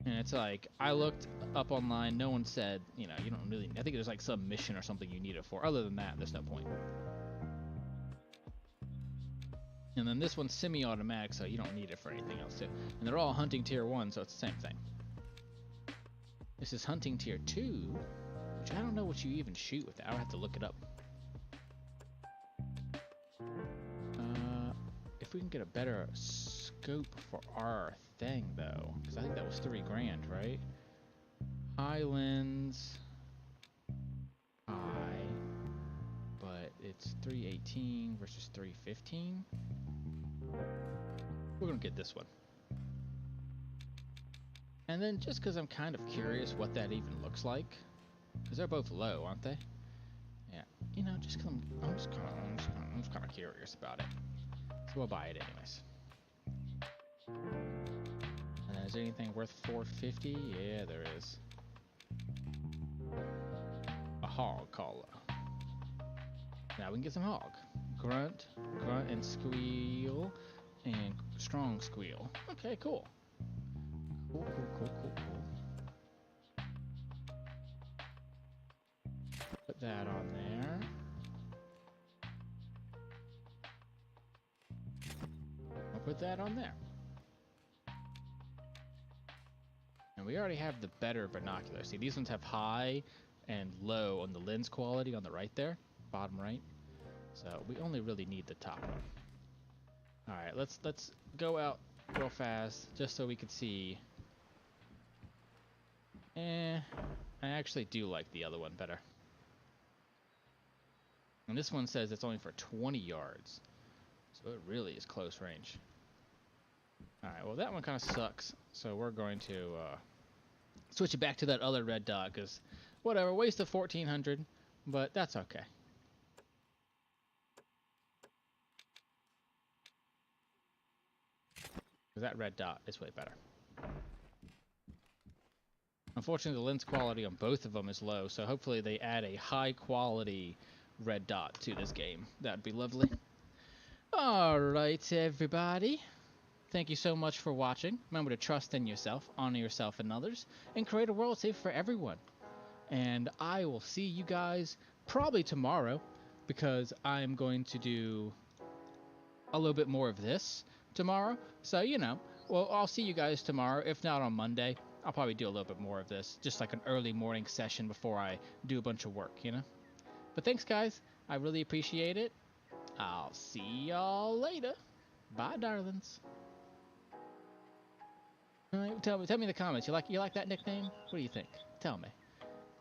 And it's like, I looked up online, no one said, you know, you don't really, I think there's like some mission or something you need it for. Other than that, there's no point. And then this one's semi-automatic, so you don't need it for anything else too. And they're all hunting tier 1, so it's the same thing. This is hunting tier 2. Which I don't know what you even shoot with that. I'll have to look it up. If we can get a better scope for our thing, though. Because I think that was 3 grand, right? High lens. High. But it's 318 versus 315. We're going to get this one. And then just because I'm kind of curious what that even looks like. Because they're both low, aren't they? Yeah. You know, just because I'm just kind of curious about it. So we'll buy it anyways. And then is there anything worth 450? Yeah, there is. A hog collar. Now we can get some hog. Grunt, grunt and squeal, and strong squeal. Okay, cool. Cool. Put that on there. I'll put that on there. And we already have the better binoculars. See, these ones have high and low on the lens quality on the right there, bottom right. So we only really need the top one. All right, let's go out real fast just so we can see. I actually do like the other one better. And this one says it's only for 20 yards. So it really is close range. Alright, well that one kind of sucks. So we're going to switch it back to that other red dot. Because whatever, waste of 1400. But that's okay. Because that red dot is way better. Unfortunately, the lens quality on both of them is low. So hopefully they add a high quality red dot to this game. That'd be lovely. Alright, everybody. Thank you so much for watching. Remember to trust in yourself, honor yourself and others, and create a world safe for everyone. And I will see you guys probably tomorrow, because I'm going to do a little bit more of this tomorrow. So, you know, well, I'll see you guys tomorrow. If not on Monday, I'll probably do a little bit more of this. Just like an early morning session before I do a bunch of work, you know? But thanks, guys. I really appreciate it. I'll see y'all later. Bye, darlings. All right, tell me in the comments. You like that nickname? What do you think? Tell me.